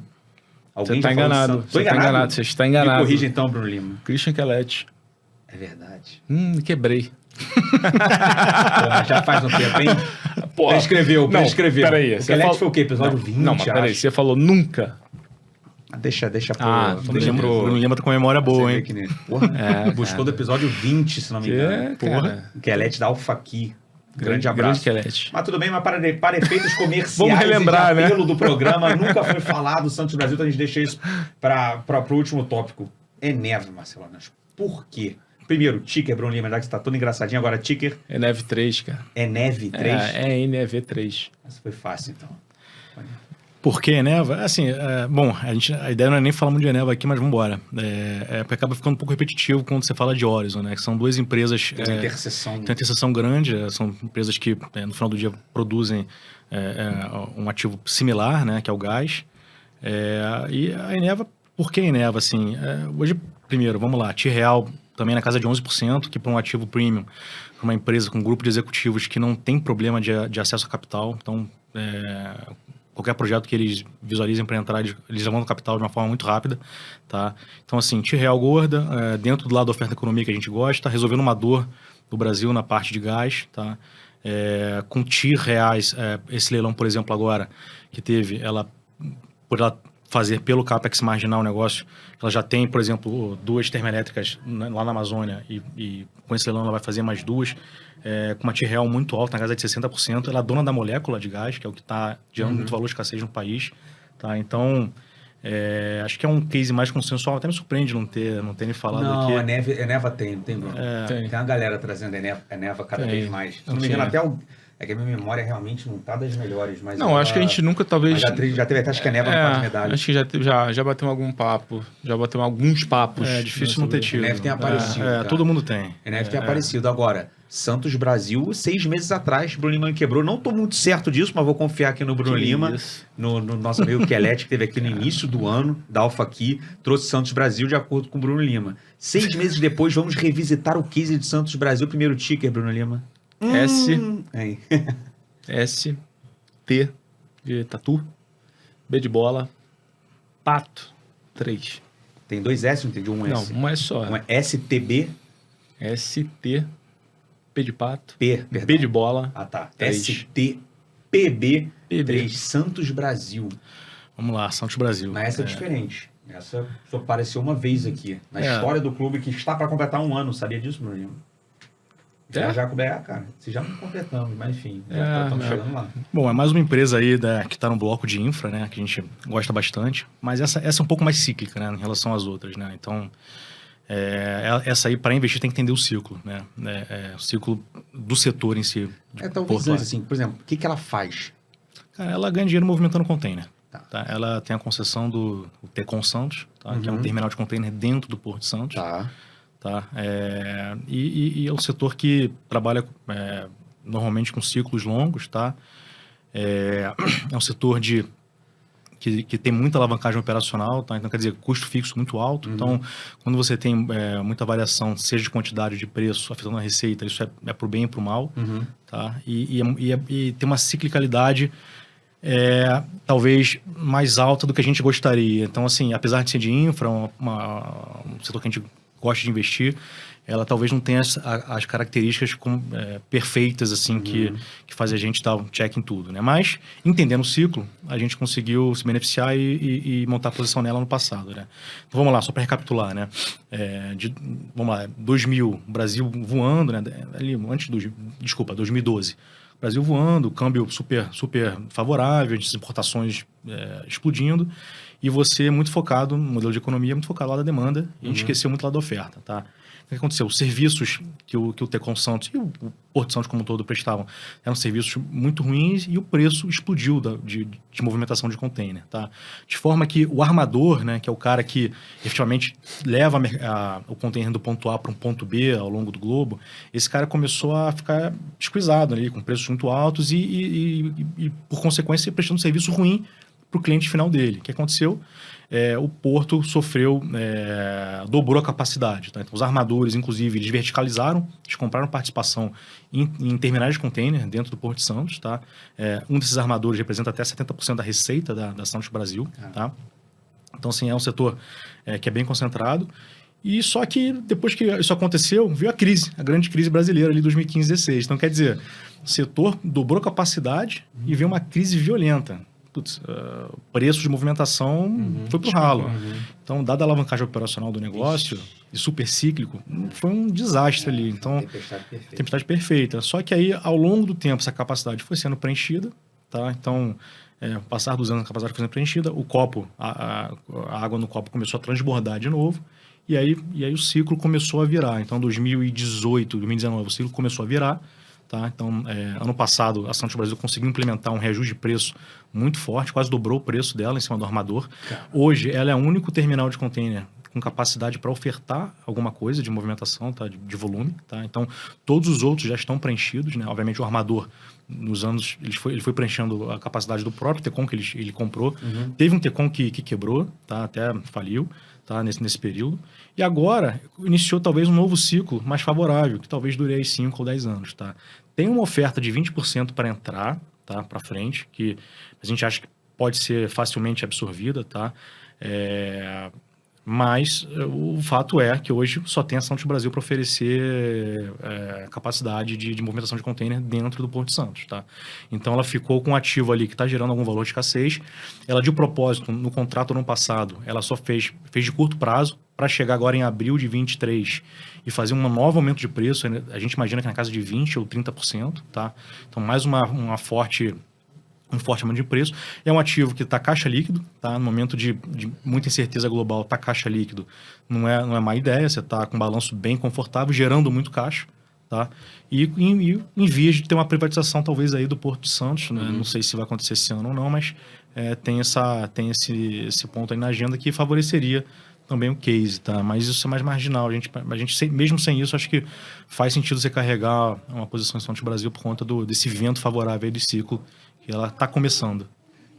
Alguém está enganado. Você está enganado. Me corrija então, Bruno Lima. Christian Kellet. É verdade. Quebrei. Já faz um tempo, hein? Prescreveu. Peraí. O Kellet foi o quê? Episódio 20, Não, mas peraí. Você falou nunca. Deixa pro... Bruno Lima tá com memória boa, hein? Buscou do episódio 20, se não me engano. O Kellet da Alpha Key. Grande abraço. Mas tudo bem, mas para efeitos comerciais vamos relembrar, e de apelo do programa, nunca foi falado Santos Brasil, então a gente deixa isso para o último tópico. Eneva, Marcelo. Por quê? Primeiro, ticker, Bruno Lima, já que você tá todo engraçadinho, agora ticker. Enev 3, cara. Enev 3? É Enev 3. Essa foi fácil, então. Por que Eneva? Assim, a ideia não é nem falar muito de Eneva aqui, mas vamos embora. Porque acaba ficando um pouco repetitivo quando você fala de Horizon, né? Que são duas empresas... Tem uma interseção grande, são empresas que, no final do dia, produzem um ativo similar, né? Que é o gás. E a Eneva, por que Eneva? Assim, hoje, primeiro, vamos lá, T-Real também na casa de 11%, que para um ativo premium, para uma empresa com um grupo de executivos que não tem problema de acesso a capital. Então, qualquer projeto que eles visualizem para entrar, eles levantam capital de uma forma muito rápida, tá? Então, assim, TIR real gorda, dentro do lado da oferta econômica que a gente gosta, resolvendo uma dor do Brasil na parte de gás, tá? Com TIR reais, esse leilão, por exemplo, agora, que teve, por ela fazer pelo CAPEX marginal o negócio, ela já tem, por exemplo, 2 termoelétricas lá na Amazônia e com esse leilão ela vai fazer mais 2, com uma TIR real muito alta, na casa de 60%. Ela é dona da molécula de gás, que é o que está gerando muito valor de escassez no país. Tá? Então, acho que é um case mais consensual. Até me surpreende não ter me falado aqui. Não, a Eneva tem, Bruno? Tem uma galera trazendo a Eneva cada vez mais. Se não me engano, até é que a minha memória realmente não tá das melhores, mas... Não, acho que a gente nunca, talvez... Já teve até, acho que a Eneva não faz medalha. Acho que já bateu algum papo, já bateu alguns papos. É difícil não ter tido. A Eneva tem aparecido. Todo mundo tem. A Eneva tem aparecido. Agora, Santos Brasil, 6 meses atrás, Bruno Lima quebrou. Não tô muito certo disso, mas vou confiar aqui no Bruno Lima, no nosso amigo Kelete, que teve aqui no início do ano, da Alpha aqui, trouxe Santos Brasil de acordo com o Bruno Lima. 6 meses depois, vamos revisitar o case de Santos Brasil. Primeiro ticker, Bruno Lima. S, T de tatu, B de bola, pato, 3. Tem 2 S, não entendi? Um S. Não, um S só. Um STB. ST, P de pato, Perdão. B de bola. Ah, tá. 3. STPB 3, Santos Brasil. Vamos lá, Santos Brasil. Mas essa é diferente. Essa só apareceu uma vez aqui. Na história do clube, que está para completar 1 ano. Sabia disso, Bruno Lima? Já cara. Se já não completamos, mas enfim. Já estamos chegando lá. Bom, é mais uma empresa aí que está no bloco de infra, né? Que a gente gosta bastante. Mas essa é um pouco mais cíclica, né? Em relação às outras, né? Então, essa aí, para investir, tem que entender o ciclo, né? O ciclo do setor em si. Talvez antes, assim, por exemplo, o que ela faz? Cara, ela ganha dinheiro movimentando container. Tá? Ela tem a concessão do Tecon Santos, tá? Que é um terminal de container dentro do Porto de Santos. Tá? E é um setor que trabalha normalmente com ciclos longos, tá? É um setor que tem muita alavancagem operacional, tá? Então, quer dizer, custo fixo muito alto. Então, quando você tem muita variação, seja de quantidade de preço afetando a receita, isso é para o bem e para o mal. Tá? E tem uma ciclicalidade talvez mais alta do que a gente gostaria. Então, assim, apesar de ser de infra, um setor que a gente gosta de investir, ela talvez não tenha as características perfeitas, assim, que fazem a gente dar um check em tudo, né? Mas, entendendo o ciclo, a gente conseguiu se beneficiar e montar a posição nela no passado, né? Então, vamos lá, só para recapitular, né? Vamos lá, 2000, Brasil voando, né? Ali, 2012. Brasil voando, câmbio super, super favorável, as exportações explodindo, e você muito focado, no modelo de economia, muito focado lá da demanda, e a gente esqueceu muito lá da oferta, tá? O que aconteceu? Os serviços que o Tecon Santos e o Porto de Santos como um todo prestavam eram serviços muito ruins e o preço explodiu de movimentação de container, tá? De forma que o armador, né, que é o cara que efetivamente leva o container do ponto A para um ponto B ao longo do globo, esse cara começou a ficar squeezado ali, com preços muito altos e por consequência, prestando um serviço ruim para o cliente final dele. O que aconteceu? O Porto sofreu, dobrou a capacidade. Tá? Então, os armadores, inclusive, eles verticalizaram, eles compraram participação em terminais de container dentro do Porto de Santos. Tá? Um desses armadores representa até 70% da receita da Santos Brasil. Tá? Então, assim, é um setor que é bem concentrado. E só que depois que isso aconteceu, veio a grande crise brasileira ali, 2015, 2016. Então, quer dizer, o setor dobrou a capacidade e veio uma crise violenta. O preço de movimentação foi pro ralo. Então, dada a alavancagem operacional do negócio, e super cíclico, foi um desastre ali. Então, tempestade perfeita. Só que aí, ao longo do tempo, essa capacidade foi sendo preenchida, tá? Então, passar dos anos, a capacidade foi sendo preenchida, o copo, a água no copo começou a transbordar de novo, e aí o ciclo começou a virar. Então, 2018, 2019, o ciclo começou a virar. Tá? Então, ano passado, a Santos Brasil conseguiu implementar um reajuste de preço muito forte, quase dobrou o preço dela em cima do armador. Hoje, ela é o único terminal de container com capacidade para ofertar alguma coisa de movimentação, tá? de volume. Tá? Então, todos os outros já estão preenchidos. Né? Obviamente, o armador, nos anos, ele foi preenchendo a capacidade do próprio Tecon que ele comprou. Teve um Tecon que quebrou, tá? Até faliu. tá, nesse período. E agora iniciou talvez um novo ciclo mais favorável, que talvez dure aí 5 ou 10 anos. Tá? Tem uma oferta de 20% para entrar, tá, para frente, que a gente acha que pode ser facilmente absorvida, tá? Mas o fato é que hoje só tem a Santos Brasil para oferecer capacidade de movimentação de container dentro do Porto de Santos, tá? Então ela ficou com um ativo ali que está gerando algum valor de escassez. Ela, de propósito, no contrato ano passado, ela só fez de curto prazo para chegar agora em abril de 23 e fazer um novo aumento de preço. A gente imagina que na casa de 20% ou 30%, tá? Então mais um forte aumento de preço. É um ativo que está caixa líquido, tá? No momento de muita incerteza global, tá caixa líquido não é má ideia, você está com um balanço bem confortável, gerando muito caixa, tá? E em vias de ter uma privatização talvez aí do Porto de Santos, né? Não sei se vai acontecer esse ano ou não, mas tem esse ponto aí na agenda que favoreceria também o case, tá? Mas isso é mais marginal. A gente mesmo sem isso, acho que faz sentido você carregar uma posição em Santos Brasil por conta desse vento favorável aí de ciclo que ela está começando.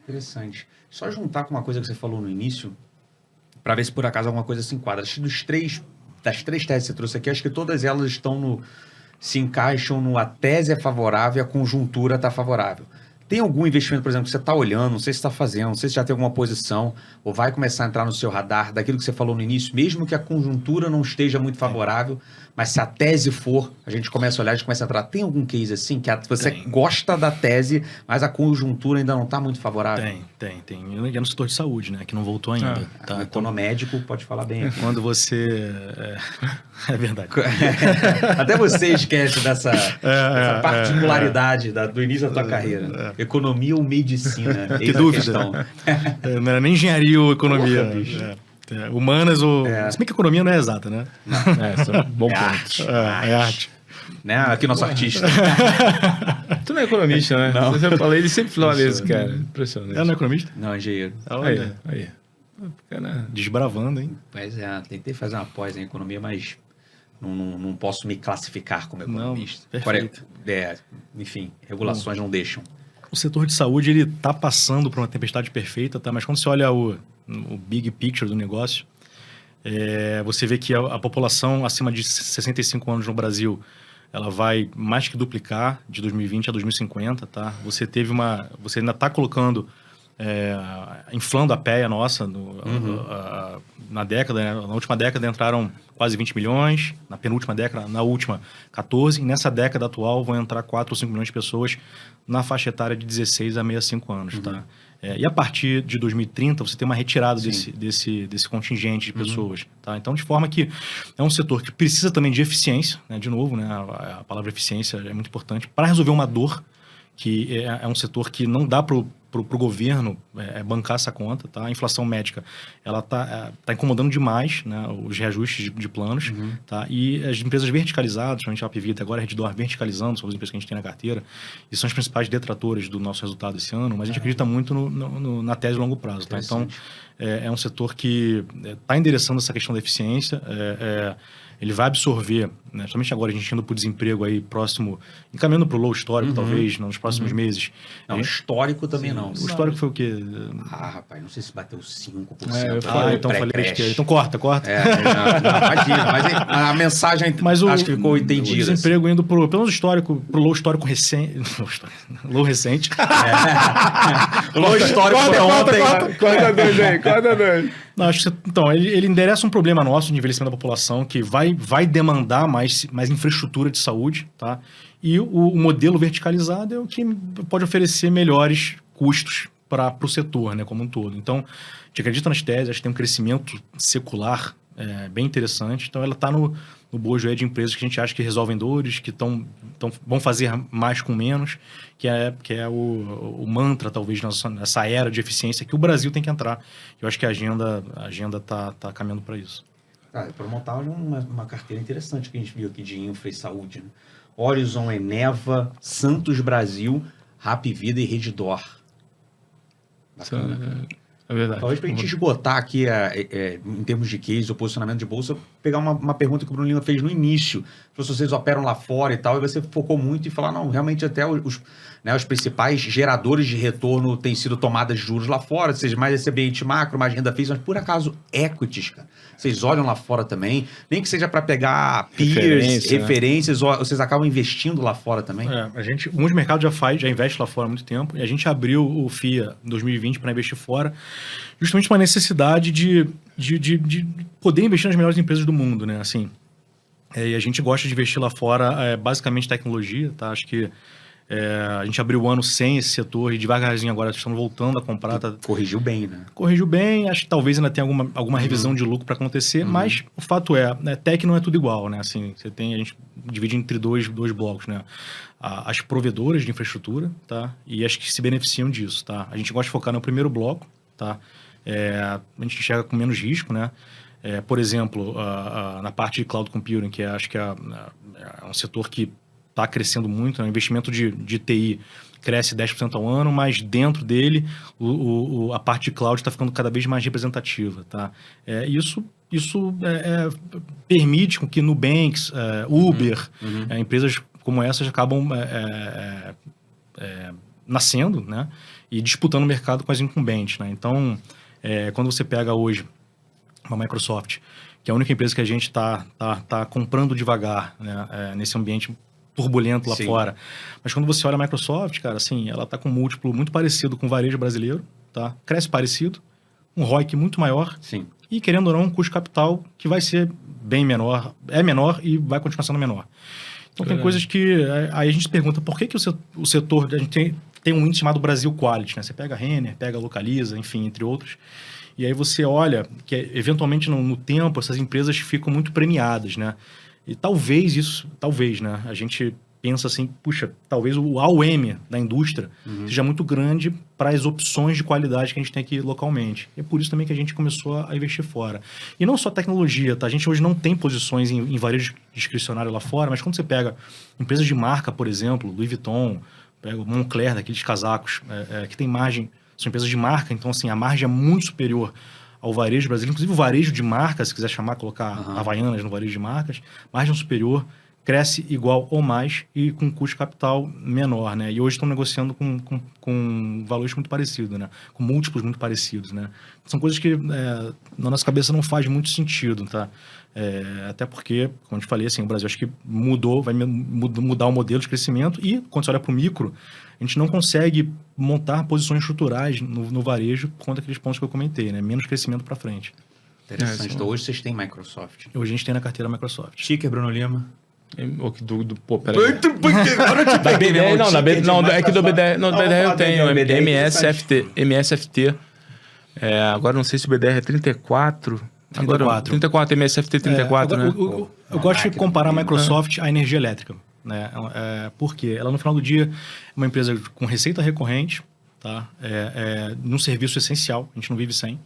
Interessante. Só juntar com uma coisa que você falou no início, para ver se por acaso alguma coisa se enquadra. Acho que das três teses que você trouxe aqui, acho que todas elas se encaixam no a tese é favorável e a conjuntura está favorável. Tem algum investimento, por exemplo, que você está olhando, não sei se está fazendo, não sei se já tem alguma posição, ou vai começar a entrar no seu radar, daquilo que você falou no início, mesmo que a conjuntura não esteja muito favorável, mas se a tese for, a gente começa a olhar, a gente começa a entrar. Tem algum case assim, que você gosta da tese, mas a conjuntura ainda não está muito favorável? Tem. E é no setor de saúde, né, que não voltou ainda. Tá? Economédico pode falar bem aqui. Quando você... É verdade. Até você esquece dessa particularidade do início da tua carreira. Economia ou medicina? Que dúvida. Não era nem engenharia ou economia. Porra, humanas ou... Se bem que a economia não é exata, né? Esse é um bom ponto. É arte. Né? Aqui nosso artista. Tu não é economista, né? Não. Ele sempre fala isso, cara. Impressionante. Ela não é economista? Não, engenheiro. Aí. Desbravando, hein? Pois tentei fazer uma pós em economia, mas não posso me classificar como economista. Não, perfeito. Enfim, regulações não deixam. O setor de saúde, ele tá passando por uma tempestade perfeita, tá? Mas quando você olha o big picture do negócio, você vê que a população acima de 65 anos no Brasil, ela vai mais que duplicar de 2020 a 2050, tá? Você ainda está colocando, inflando a PEA nossa na década, né? Na última década entraram quase 20 milhões, na penúltima década, na última 14, e nessa década atual vão entrar 4 ou 5 milhões de pessoas na faixa etária de 16 a 65 anos, tá? E a partir de 2030, você tem uma retirada desse contingente de pessoas. Tá? Então, de forma que é um setor que precisa também de eficiência, né? De novo, né? A palavra eficiência é muito importante para resolver uma dor, que é um setor que não dá para o governo bancar essa conta. Tá? A inflação médica ela tá incomodando demais, né? Os reajustes de planos. Tá? E as empresas verticalizadas, principalmente a Apvita, agora a Reddor verticalizando, são as empresas que a gente tem na carteira, e são as principais detratores do nosso resultado esse ano, mas a gente acredita muito na tese de longo prazo. Tá? Então, é um setor que está endereçando essa questão da eficiência, ele vai absorver, né, principalmente agora a gente indo para o desemprego aí próximo, encaminhando para o low histórico, talvez, nos próximos meses. Não, histórico também não. O histórico foi o quê? Rapaz, não sei se bateu 5%. Então falei besteira. Então corta. Imagina, mas a mensagem acho que ficou entendida. O desemprego indo pelo low histórico recente. Low recente. Low histórico foi ontem. Corta dois. Não, acho que então, ele endereça um problema nosso de envelhecimento da população, que vai demandar mais infraestrutura de saúde, tá? E o modelo verticalizado é o que pode oferecer melhores custos para o setor, né, como um todo. Então, a gente acredita nas teses, acho que tem um crescimento secular bem interessante. Então, ela está no bojo de empresas que a gente acha que resolvem dores, que vão fazer mais com menos, que é o mantra, talvez, nessa era de eficiência que o Brasil tem que entrar. Eu acho que a agenda tá caminhando para isso. Para montar uma carteira interessante que a gente viu aqui de infra e saúde. Né? Horizon, Eneva, Santos Brasil, Hapvida e Reddor. Bacana. É verdade. Talvez para a gente esgotar aqui, em termos de case, o posicionamento de bolsa, pegar uma pergunta que o Bruno Lima fez no início. Se vocês operam lá fora e tal, e você focou muito em falar, não, realmente até os principais geradores de retorno têm sido tomadas de juros lá fora, seja mais esse ambiente macro, mais renda fixa, mas por acaso equities, cara. Vocês olham lá fora também, nem que seja para pegar peers, referências, ou vocês acabam investindo lá fora também? O multimercado já investe lá fora há muito tempo, e a gente abriu o FIA em 2020 para investir fora, justamente uma necessidade de poder investir nas melhores empresas do mundo, né? Assim, e a gente gosta de investir lá fora, basicamente tecnologia, tá? Acho que a gente abriu o ano sem esse setor e devagarzinho agora estamos voltando a comprar. Corrigiu bem, né? Corrigiu bem, acho que talvez ainda tenha alguma revisão de lucro para acontecer, mas o fato tech não é tudo igual, né? Assim, a gente divide entre dois blocos, né? As provedoras de infraestrutura, tá? E as que se beneficiam disso, tá? A gente gosta de focar no primeiro bloco, tá? A gente enxerga com menos risco, né? Por exemplo, na parte de cloud computing, que acho que é um setor que está crescendo muito, né? O investimento de TI cresce 10% ao ano, mas dentro dele a parte de cloud está ficando cada vez mais representativa. Tá? Isso permite com que Nubanks, Uber, empresas como essas acabam nascendo, né? E disputando o mercado com as incumbentes. Né? Então, quando você pega hoje uma Microsoft, que é a única empresa que a gente está comprando devagar, né? Nesse ambiente turbulento lá fora. Mas quando você olha a Microsoft, cara, assim, ela está com um múltiplo muito parecido com o varejo brasileiro, tá? Cresce parecido, um ROIC muito maior. Sim. E, querendo ou não, um custo de capital que vai ser bem menor, é menor e vai continuar sendo menor. Então, tem coisas que... Aí a gente se pergunta por que o setor... A gente tem um índice chamado Brasil Quality, né? Você pega a Renner, pega a Localiza, enfim, entre outros. E aí você olha que, eventualmente, no tempo, essas empresas ficam muito premiadas, né? E talvez, né? A gente pensa assim, puxa, talvez o AUM da indústria seja muito grande para as opções de qualidade que a gente tem aqui localmente. E é por isso também que a gente começou a investir fora. E não só tecnologia, tá? A gente hoje não tem posições em varejo discricionário lá fora, mas quando você pega empresas de marca, por exemplo, Louis Vuitton, pega o Moncler, daqueles casacos, que tem margem, são empresas de marca, então assim, a margem é muito superior ao varejo brasileiro, inclusive o varejo de marcas, se quiser colocar Havaianas no varejo de marcas, margem superior, cresce igual ou mais e com custo de capital menor, né? E hoje estão negociando com valores muito parecidos, né? Com múltiplos muito parecidos, né? São coisas que na nossa cabeça não faz muito sentido, tá? Até porque, como eu te falei, assim, o Brasil acho que vai mudar o modelo de crescimento e, quando você olha para o micro, a gente não consegue montar posições estruturais no varejo por conta daqueles pontos que eu comentei, né? Menos crescimento para frente. Interessante. Então, hoje vocês têm Microsoft. Hoje a gente tem na carteira Microsoft. Ticker, Bruno Lima. Pô, peraí. Da BDR, não, é que do BDR, não, do BDR eu tenho, MSFT. Agora não sei se o BDR é 34. 34, MSFT 34, né? Eu gosto de comparar a Microsoft à energia elétrica, né? Porque ela, no final do dia, é uma empresa com receita recorrente, tá? Num serviço essencial, a gente não vive sem,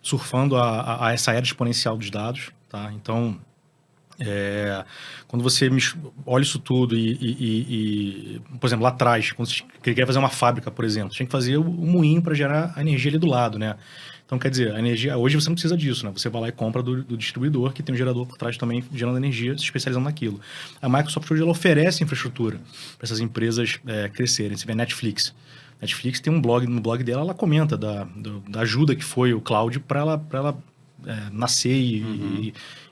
surfando a essa era exponencial dos dados, tá? Então, quando você olha isso tudo por exemplo, lá atrás, quando você queria fazer uma fábrica, por exemplo, você tinha que fazer o moinho para gerar a energia ali do lado, né? Então, quer dizer, a energia, hoje você não precisa disso, né? Você vai lá e compra do distribuidor, que tem um gerador por trás também gerando energia, se especializando naquilo. A Microsoft hoje ela oferece infraestrutura para essas empresas crescerem. Você vê a Netflix. Netflix tem um blog, no blog dela ela comenta da ajuda que foi o cloud para ela nascer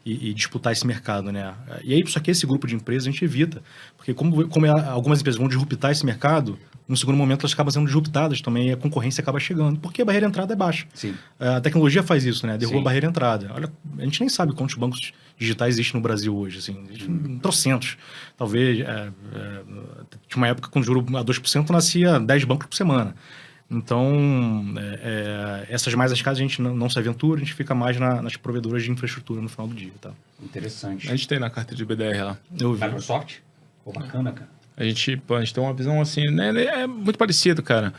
e disputar esse mercado, né? E aí, só que esse grupo de empresas a gente evita, porque como algumas empresas vão disruptar esse mercado, no segundo momento elas acabam sendo disruptadas também, e a concorrência acaba chegando, porque a barreira de entrada é baixa. Sim. A tecnologia faz isso, né? Derruba a barreira de entrada. Olha, a gente nem sabe quantos bancos digitais existem no Brasil hoje, assim, trocentos. Talvez, tinha uma época quando o juro a 2% nascia 10 bancos por semana. Então, essas mais arriscadas a gente não se aventura, a gente fica mais nas provedoras de infraestrutura no final do dia, tá? Interessante. A gente tem na carta de BDR lá. Eu vi. Microsoft? Pô, bacana, cara. A gente tem uma visão assim, né? É muito parecido, cara.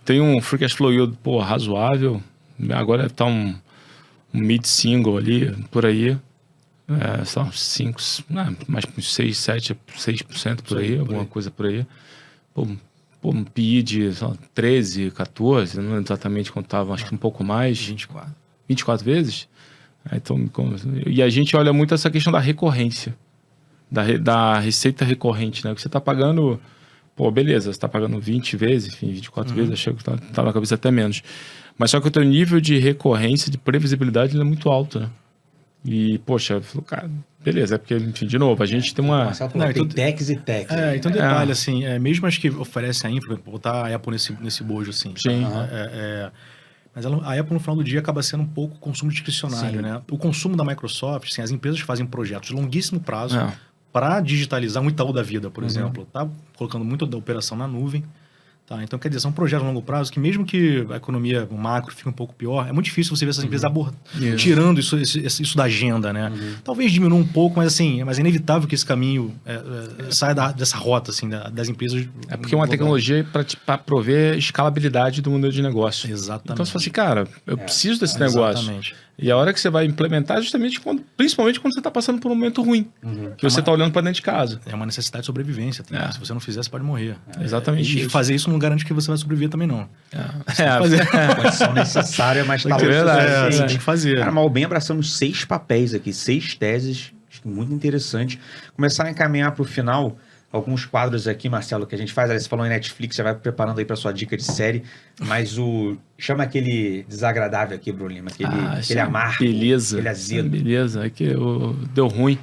Tem um free cash flow yield, razoável. Agora tá um mid-single ali, por aí. São uns 5, mais uns 6% por aí, alguma coisa por aí. Pô, um PI de 13, 14, não lembro exatamente quanto estava, acho que um pouco mais. 24 vezes? Então, e a gente olha muito essa questão da recorrência, da receita recorrente, né? Que você está pagando, beleza, você está pagando 20 vezes, enfim, 24 vezes, achei que tá na cabeça até menos. Mas só que o teu nível de recorrência, de previsibilidade, ele é muito alto, né? E, poxa, cara, beleza, é porque, enfim, de novo, a gente tem uma... Tem techs e techs. Então detalhe, assim, mesmo as que oferecem a infra, vou botar a Apple nesse bojo, assim. Sim. Mas a Apple, no final do dia, acaba sendo um pouco consumo discricionário, né? O consumo da Microsoft, assim, as empresas fazem projetos de longuíssimo prazo para digitalizar um Itaú da vida, por exemplo. Tá colocando muito da operação na nuvem. Tá? Então, quer dizer, são projetos a longo prazo que mesmo que a economia, o macro, fique um pouco pior, é muito difícil você ver essas empresas tirando isso da agenda, né? Talvez diminua um pouco, mas assim, é inevitável que esse caminho saia dessa rota, assim, das empresas. É porque é uma tecnologia para prover escalabilidade do mundo de negócio. Exatamente. Então, você fala assim, cara, eu preciso desse negócio. Exatamente. E a hora que você vai implementar, justamente principalmente quando você está passando por um momento ruim, que você está olhando para dentro de casa. É uma necessidade de sobrevivência. Se você não fizer, você pode morrer. Exatamente. E fazer isso não garante que você vai sobreviver também, não. A condição necessária, mas tá você tem que fazer. Cara, mal bem abraçamos 6 papéis aqui, 6 teses, acho que muito interessante. Começar a encaminhar para o final alguns quadros aqui, Marcelo, que a gente faz. Você falou em Netflix, já vai preparando aí para sua dica de série, mas chama aquele desagradável aqui, Bruno Lima, aquele amargo, aquele azedo. Beleza, é que deu ruim.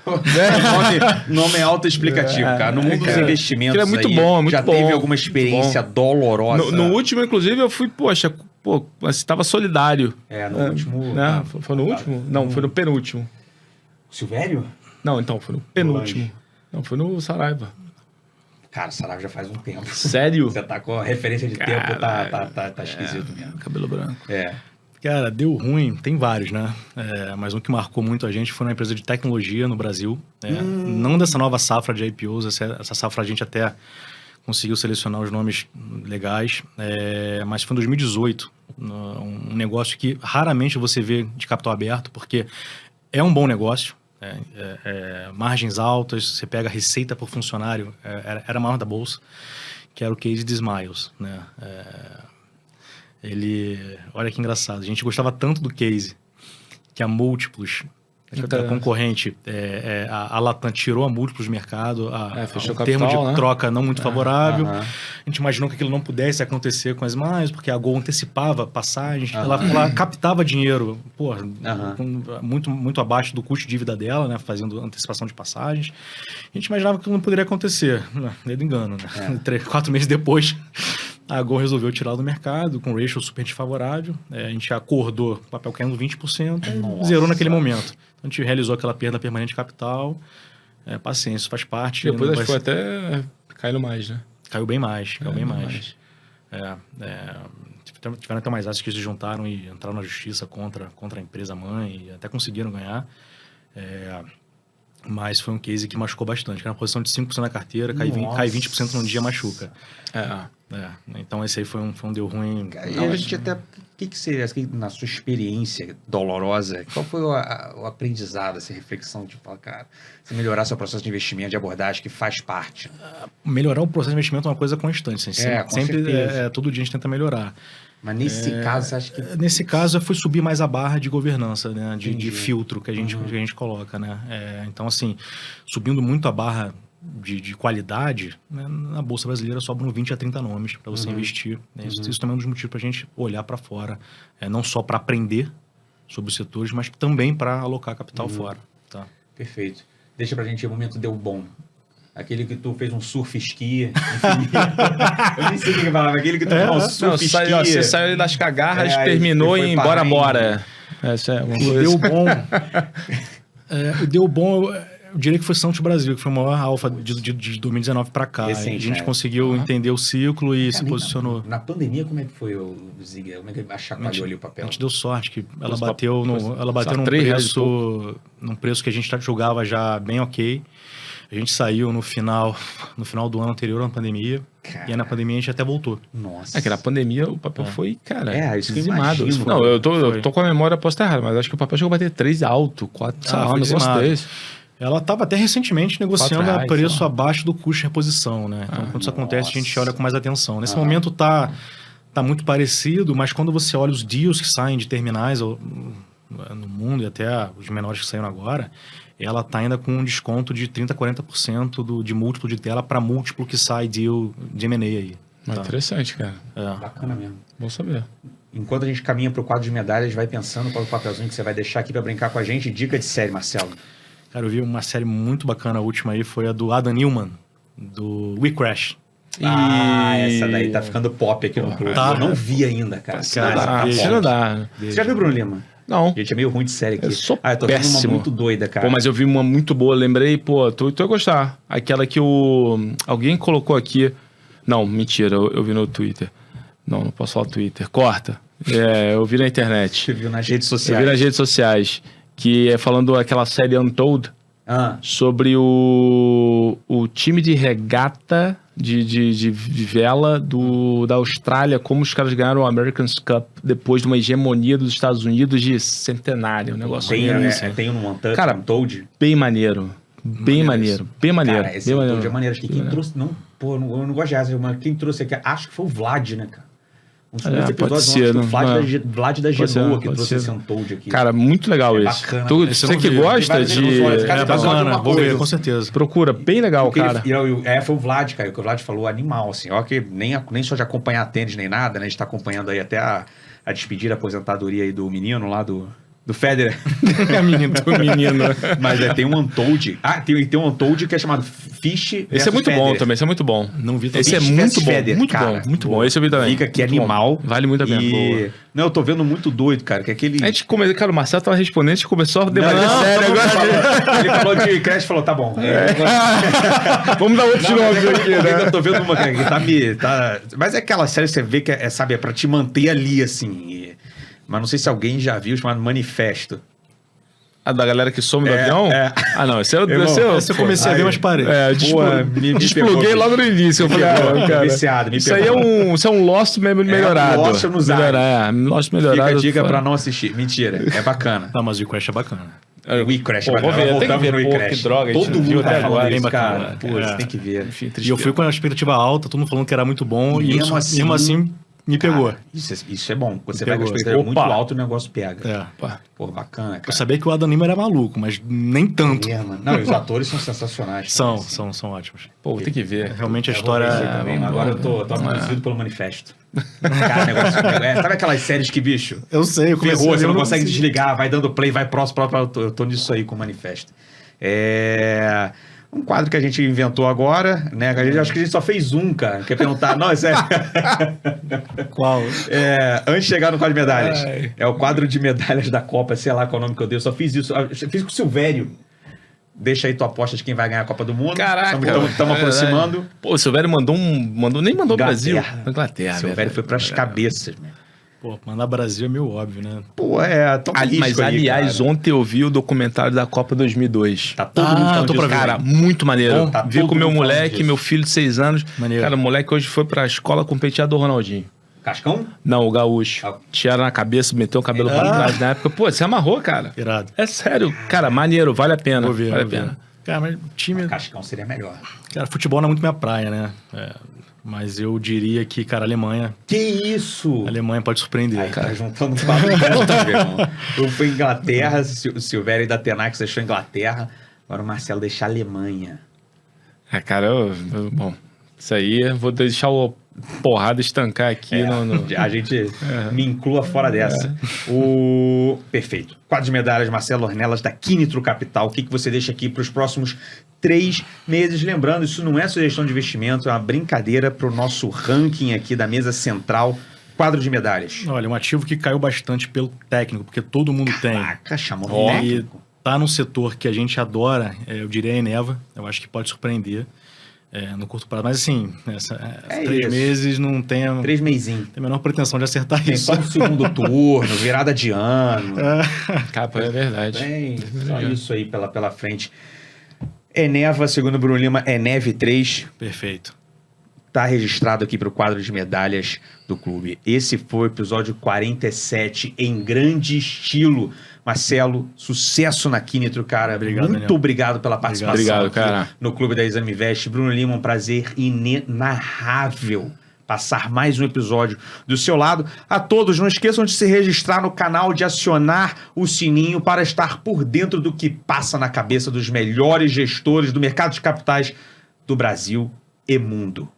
O nome é autoexplicativo, cara. No mundo dos investimentos, é muito bom, muito já bom, teve alguma experiência dolorosa? No último, inclusive, eu fui, você estava solidário. No último... Foi no último? Não, foi no penúltimo. Silvério? Não, então, foi no penúltimo. Não, foi no Saraiva. Cara, Saraiva já faz um tempo. Sério? Você tá com a referência de tempo, tá esquisito mesmo. Cabelo branco. Cara, deu ruim, tem vários, né? Mas um que marcou muito a gente foi uma empresa de tecnologia no Brasil. Não dessa nova safra de IPOs, essa safra a gente até conseguiu selecionar os nomes legais, mas foi em 2018. Um negócio que raramente você vê de capital aberto, porque é um bom negócio. Margens altas, você pega a receita por funcionário, era a maior da bolsa, que era o case de Smiles, né? Olha que engraçado, a gente gostava tanto do case que a Múltiplos, a concorrente, a Latam tirou a Múltiplos do mercado, fechou um termo capital, de troca não muito favorável. Aham. A gente imaginou que aquilo não pudesse acontecer com as Smiles, porque a Gol antecipava passagens, ela captava dinheiro, muito, muito abaixo do custo de dívida dela, né, fazendo antecipação de passagens. A gente imaginava que aquilo não poderia acontecer, meio do engano, né? 4 meses depois, a Gol resolveu tirá-la do mercado, com ratio super desfavorável. A gente acordou, o papel caindo 20%, zerou naquele momento. Então, a gente realizou aquela perda permanente de capital. Paciência, isso faz parte. Depois acho que foi até caindo mais, né? Caiu bem mais, bem mais. Tiveram até mais ações que se juntaram e entraram na justiça contra a empresa mãe e até conseguiram ganhar. Mas foi um case que machucou bastante. Que era uma posição de 5% na carteira, cai 20% num dia, machuca. Então esse aí foi um deu ruim. E a gente até... O que seria, na sua experiência dolorosa, qual foi o aprendizado, essa reflexão de falar, cara, se melhorar seu processo de investimento, de abordagem, que faz parte? Melhorar o processo de investimento é uma coisa constante. Assim, sempre todo dia a gente tenta melhorar. Mas nesse caso, você acha que... Nesse caso, foi subir mais a barra de governança, né? De filtro que a gente coloca, né? Então, assim, subindo muito a barra de qualidade, né? Na Bolsa Brasileira sobram 20 a 30 nomes para você investir. Né? Isso também é um dos motivos para a gente olhar para fora. Não só para aprender sobre os setores, mas também para alocar capital fora. Tá? Perfeito. Deixa para a gente o momento deu bom. Aquele que tu fez um surf esqui. Eu nem sei o que falava. Aquele que tu fez um surf esqui. Você saiu das cagarras, terminou e embora. Essa é uma coisa. Deu bom. O deu bom, eu diria que foi Santos Brasil, que foi o maior alfa de 2019 para cá. Recente, a gente conseguiu entender o ciclo e se posicionou. Na pandemia, como é que foi o Zig? Como é que chacoalhou ali o papel? A gente deu sorte, que ela bateu num preço que a gente julgava já bem ok. A gente saiu no final do ano anterior à pandemia. Cara. E aí na pandemia a gente até voltou. Nossa. Que na pandemia o papel foi, cara, isso dizimado. Não, eu tô com a memória, posso estar errado, mas acho que o papel chegou a bater 3 alto, 4, sei lá, um negócio desse. Ela estava até recentemente negociando a preço abaixo do custo de reposição, né? Então, quando isso acontece, a gente olha com mais atenção. Nesse momento tá muito parecido, mas quando você olha os deals que saem de terminais no mundo e até os menores que saíram agora, ela está ainda com um desconto de 30%, 40% de múltiplo de tela para múltiplo que sai deal de M&A aí. Tá. Interessante, cara. Bacana mesmo. Bom saber. Enquanto a gente caminha para o quadro de medalhas, vai pensando qual é o papelzinho que você vai deixar aqui para brincar com a gente. Dica de série, Marcelo. Cara, eu vi uma série muito bacana, a última aí, foi a do Adam Newman, do We Crash. Essa daí tá ficando pop aqui no clube. Tá. Eu não vi ainda, cara. Não dá. Você já viu Bruno Lima? Não. Gente, é meio ruim de série aqui. Eu sou eu tô vendo uma péssimo. muito doida, cara. Pô, mas eu vi uma muito boa, lembrei, pô, tu ia gostar. Aquela que alguém colocou aqui. Não, mentira, eu vi no Twitter. Não posso falar Twitter. Corta. Eu vi na internet. Você viu nas redes Eu sociais? vi nas redes sociais. Que é falando aquela série Untold. Sobre o time de regata de vela da Austrália, como os caras ganharam o America's Cup depois de uma hegemonia dos Estados Unidos de centenário. Um negócio Tem um Untold? Cara, Untold? Bem maneiro. Bem maneiro. Cara, esse Untold é maneiro. Acho que quem trouxe... Não, pô, eu não gosto de asa, mas quem trouxe aqui, acho que foi o Vlad, né, cara? Um dos primeiros episódios, o Vlad da Genoa que trouxe esse Untold aqui. Cara, muito legal isso. Bacana. Você que gosta de... É bacana, vou ver, com certeza. Procura, bem legal, cara. Foi o Vlad, cara, que o Vlad falou animal, assim, ó, que nem só de acompanhar tênis nem nada, né, a gente tá acompanhando aí até a despedida, a aposentadoria aí do menino lá do Federer. menino. Mas tem um Untold. Tem um Untold que é chamado Fish. Esse é muito Federer. bom também, esse é muito bom. Não vi Esse é muito bom, Federer, muito cara, bom, muito bom. Esse eu vi também. Fica aqui muito animal. Bom. Vale muito a pena. Não, eu tô vendo muito doido, cara, que aquele... Cara, o Marcelo tava respondendo, a gente começou a debater sério agora. Ele falou de Crash e falou, tá bom. Vamos dar outros nomes aqui, né? Eu tô vendo uma que Mas é aquela série que você vê que é pra te manter ali, assim. Mas não sei se alguém já viu, chamado Manifesto. A da galera que some do avião? Não, esse eu comecei a ver, mas parei. Despluguei logo no início. Eu falei, cara, viciado, isso aí é um Lost melhorado. Lost nos ares. Lost melhorado. Fica a dica pra não assistir. Mentira, é bacana. Não, mas o Crash é bacana. We Crash, vou ver, tem que ver, que droga. Todo mundo tá falando bem isso, bacana. cara. Pô, você tem que ver. Enfim, E eu fui com a expectativa alta, todo mundo falando que era muito bom, e mesmo assim me pegou. Cara, isso é bom. Quando você vai com a expectativa muito alta, o negócio pega. Pô, bacana, cara. Eu sabia que o Adam Newman era maluco, mas nem tanto. Não, e os atores são sensacionais. São ótimos. Pô, tem que ver. Realmente a história... Agora eu tô abduzido pelo Manifesto. Cara, negócio... Sabe aquelas séries que, bicho... Eu sei, eu comecei... Ferrou, você não consegue desligar, vai dando play, vai próximo. Eu tô nisso aí com o Manifesto. Um quadro que a gente inventou agora, né? Acho que a gente só fez um, cara. Quer perguntar? Não, é sério. Qual? Antes de chegar no quadro de medalhas. É o quadro de medalhas da Copa, sei lá qual é o nome que eu dei. Eu só fiz isso. Eu fiz com o Silvério. Deixa aí tua aposta de quem vai ganhar a Copa do Mundo. Caraca. Estamos aproximando. Pô, o Silvério nem mandou o Brasil. Inglaterra. O Silvério foi pras cabeças, meu. Pô, mandar Brasil é meio óbvio, né? Pô, mas, aliás, ontem eu vi o documentário da Copa 2002. Tá todo mundo falando disso. Cara, muito maneiro. Tá vi com meu moleque, meu filho de 6 anos. Maneiro. Cara, o moleque hoje foi pra escola com o penteado do Ronaldinho. Cascão? Não, o gaúcho. Tiraram na cabeça, meteu o cabelo pra trás na época. Pô, você amarrou, cara. Irado. É sério. Cara, maneiro, vale a pena. Vou ver, vale a pena. Cara, mas time... Cascão seria melhor. Cara, futebol não é muito minha praia, né? Mas eu diria que, cara, a Alemanha... Que isso? A Alemanha pode surpreender. Aí, cara, juntando o papo, irmão. Eu fui Inglaterra, o Silvério da Tenax deixou Inglaterra, agora o Marcelo deixa a Alemanha. Cara, bom, isso aí eu vou deixar o porrada estancar aqui. A gente me inclua fora dessa. Perfeito. Quadro de medalhas, Marcelo Ornelas, da Quinitro Capital. O que você deixa aqui para os próximos 3 meses? Lembrando, isso não é sugestão de investimento, é uma brincadeira para o nosso ranking aqui da mesa central. Quadro de medalhas. Olha, um ativo que caiu bastante pelo técnico, porque todo mundo tem. Caraca, chamou técnico. E tá num setor que a gente adora, eu diria a Eneva. Eu acho que pode surpreender no curto prazo. Mas assim, 3 meses não tem... 3 mesinhos. Tem a menor pretensão de acertar isso. Só no segundo turno, virada de ano. Capa, é verdade. Só isso aí pela frente. Eneva, segundo o Bruno Lima, é Neve 3. Perfeito. tá registrado aqui para o quadro de medalhas do clube. Esse foi o episódio 47 em grande estilo. Marcelo, sucesso na Quinitro, cara. Obrigado, Muito Daniel. obrigado pela participação Obrigado, aqui cara. no Clube da Exame Invest. Bruno Lima, um prazer inenarrável passar mais um episódio do seu lado. A todos, não esqueçam de se registrar no canal, de acionar o sininho para estar por dentro do que passa na cabeça dos melhores gestores do mercado de capitais do Brasil e mundo.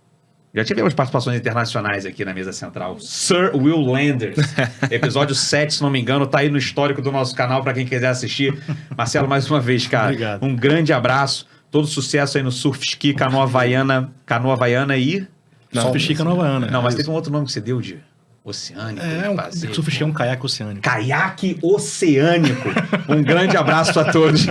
Já tivemos participações internacionais aqui na mesa central. Sir Will Landers, episódio 7, se não me engano, tá aí no histórico do nosso canal para quem quiser assistir. Marcelo, mais uma vez, cara, Obrigado. Um grande abraço. Todo sucesso aí no Surf Ski, Canoa Havaiana e... Surf Ski Canoa Havaiana. Não, mas teve um outro nome que você deu de oceânico. Surf Ski é um caiaque oceânico. Caiaque oceânico. Um grande abraço a todos.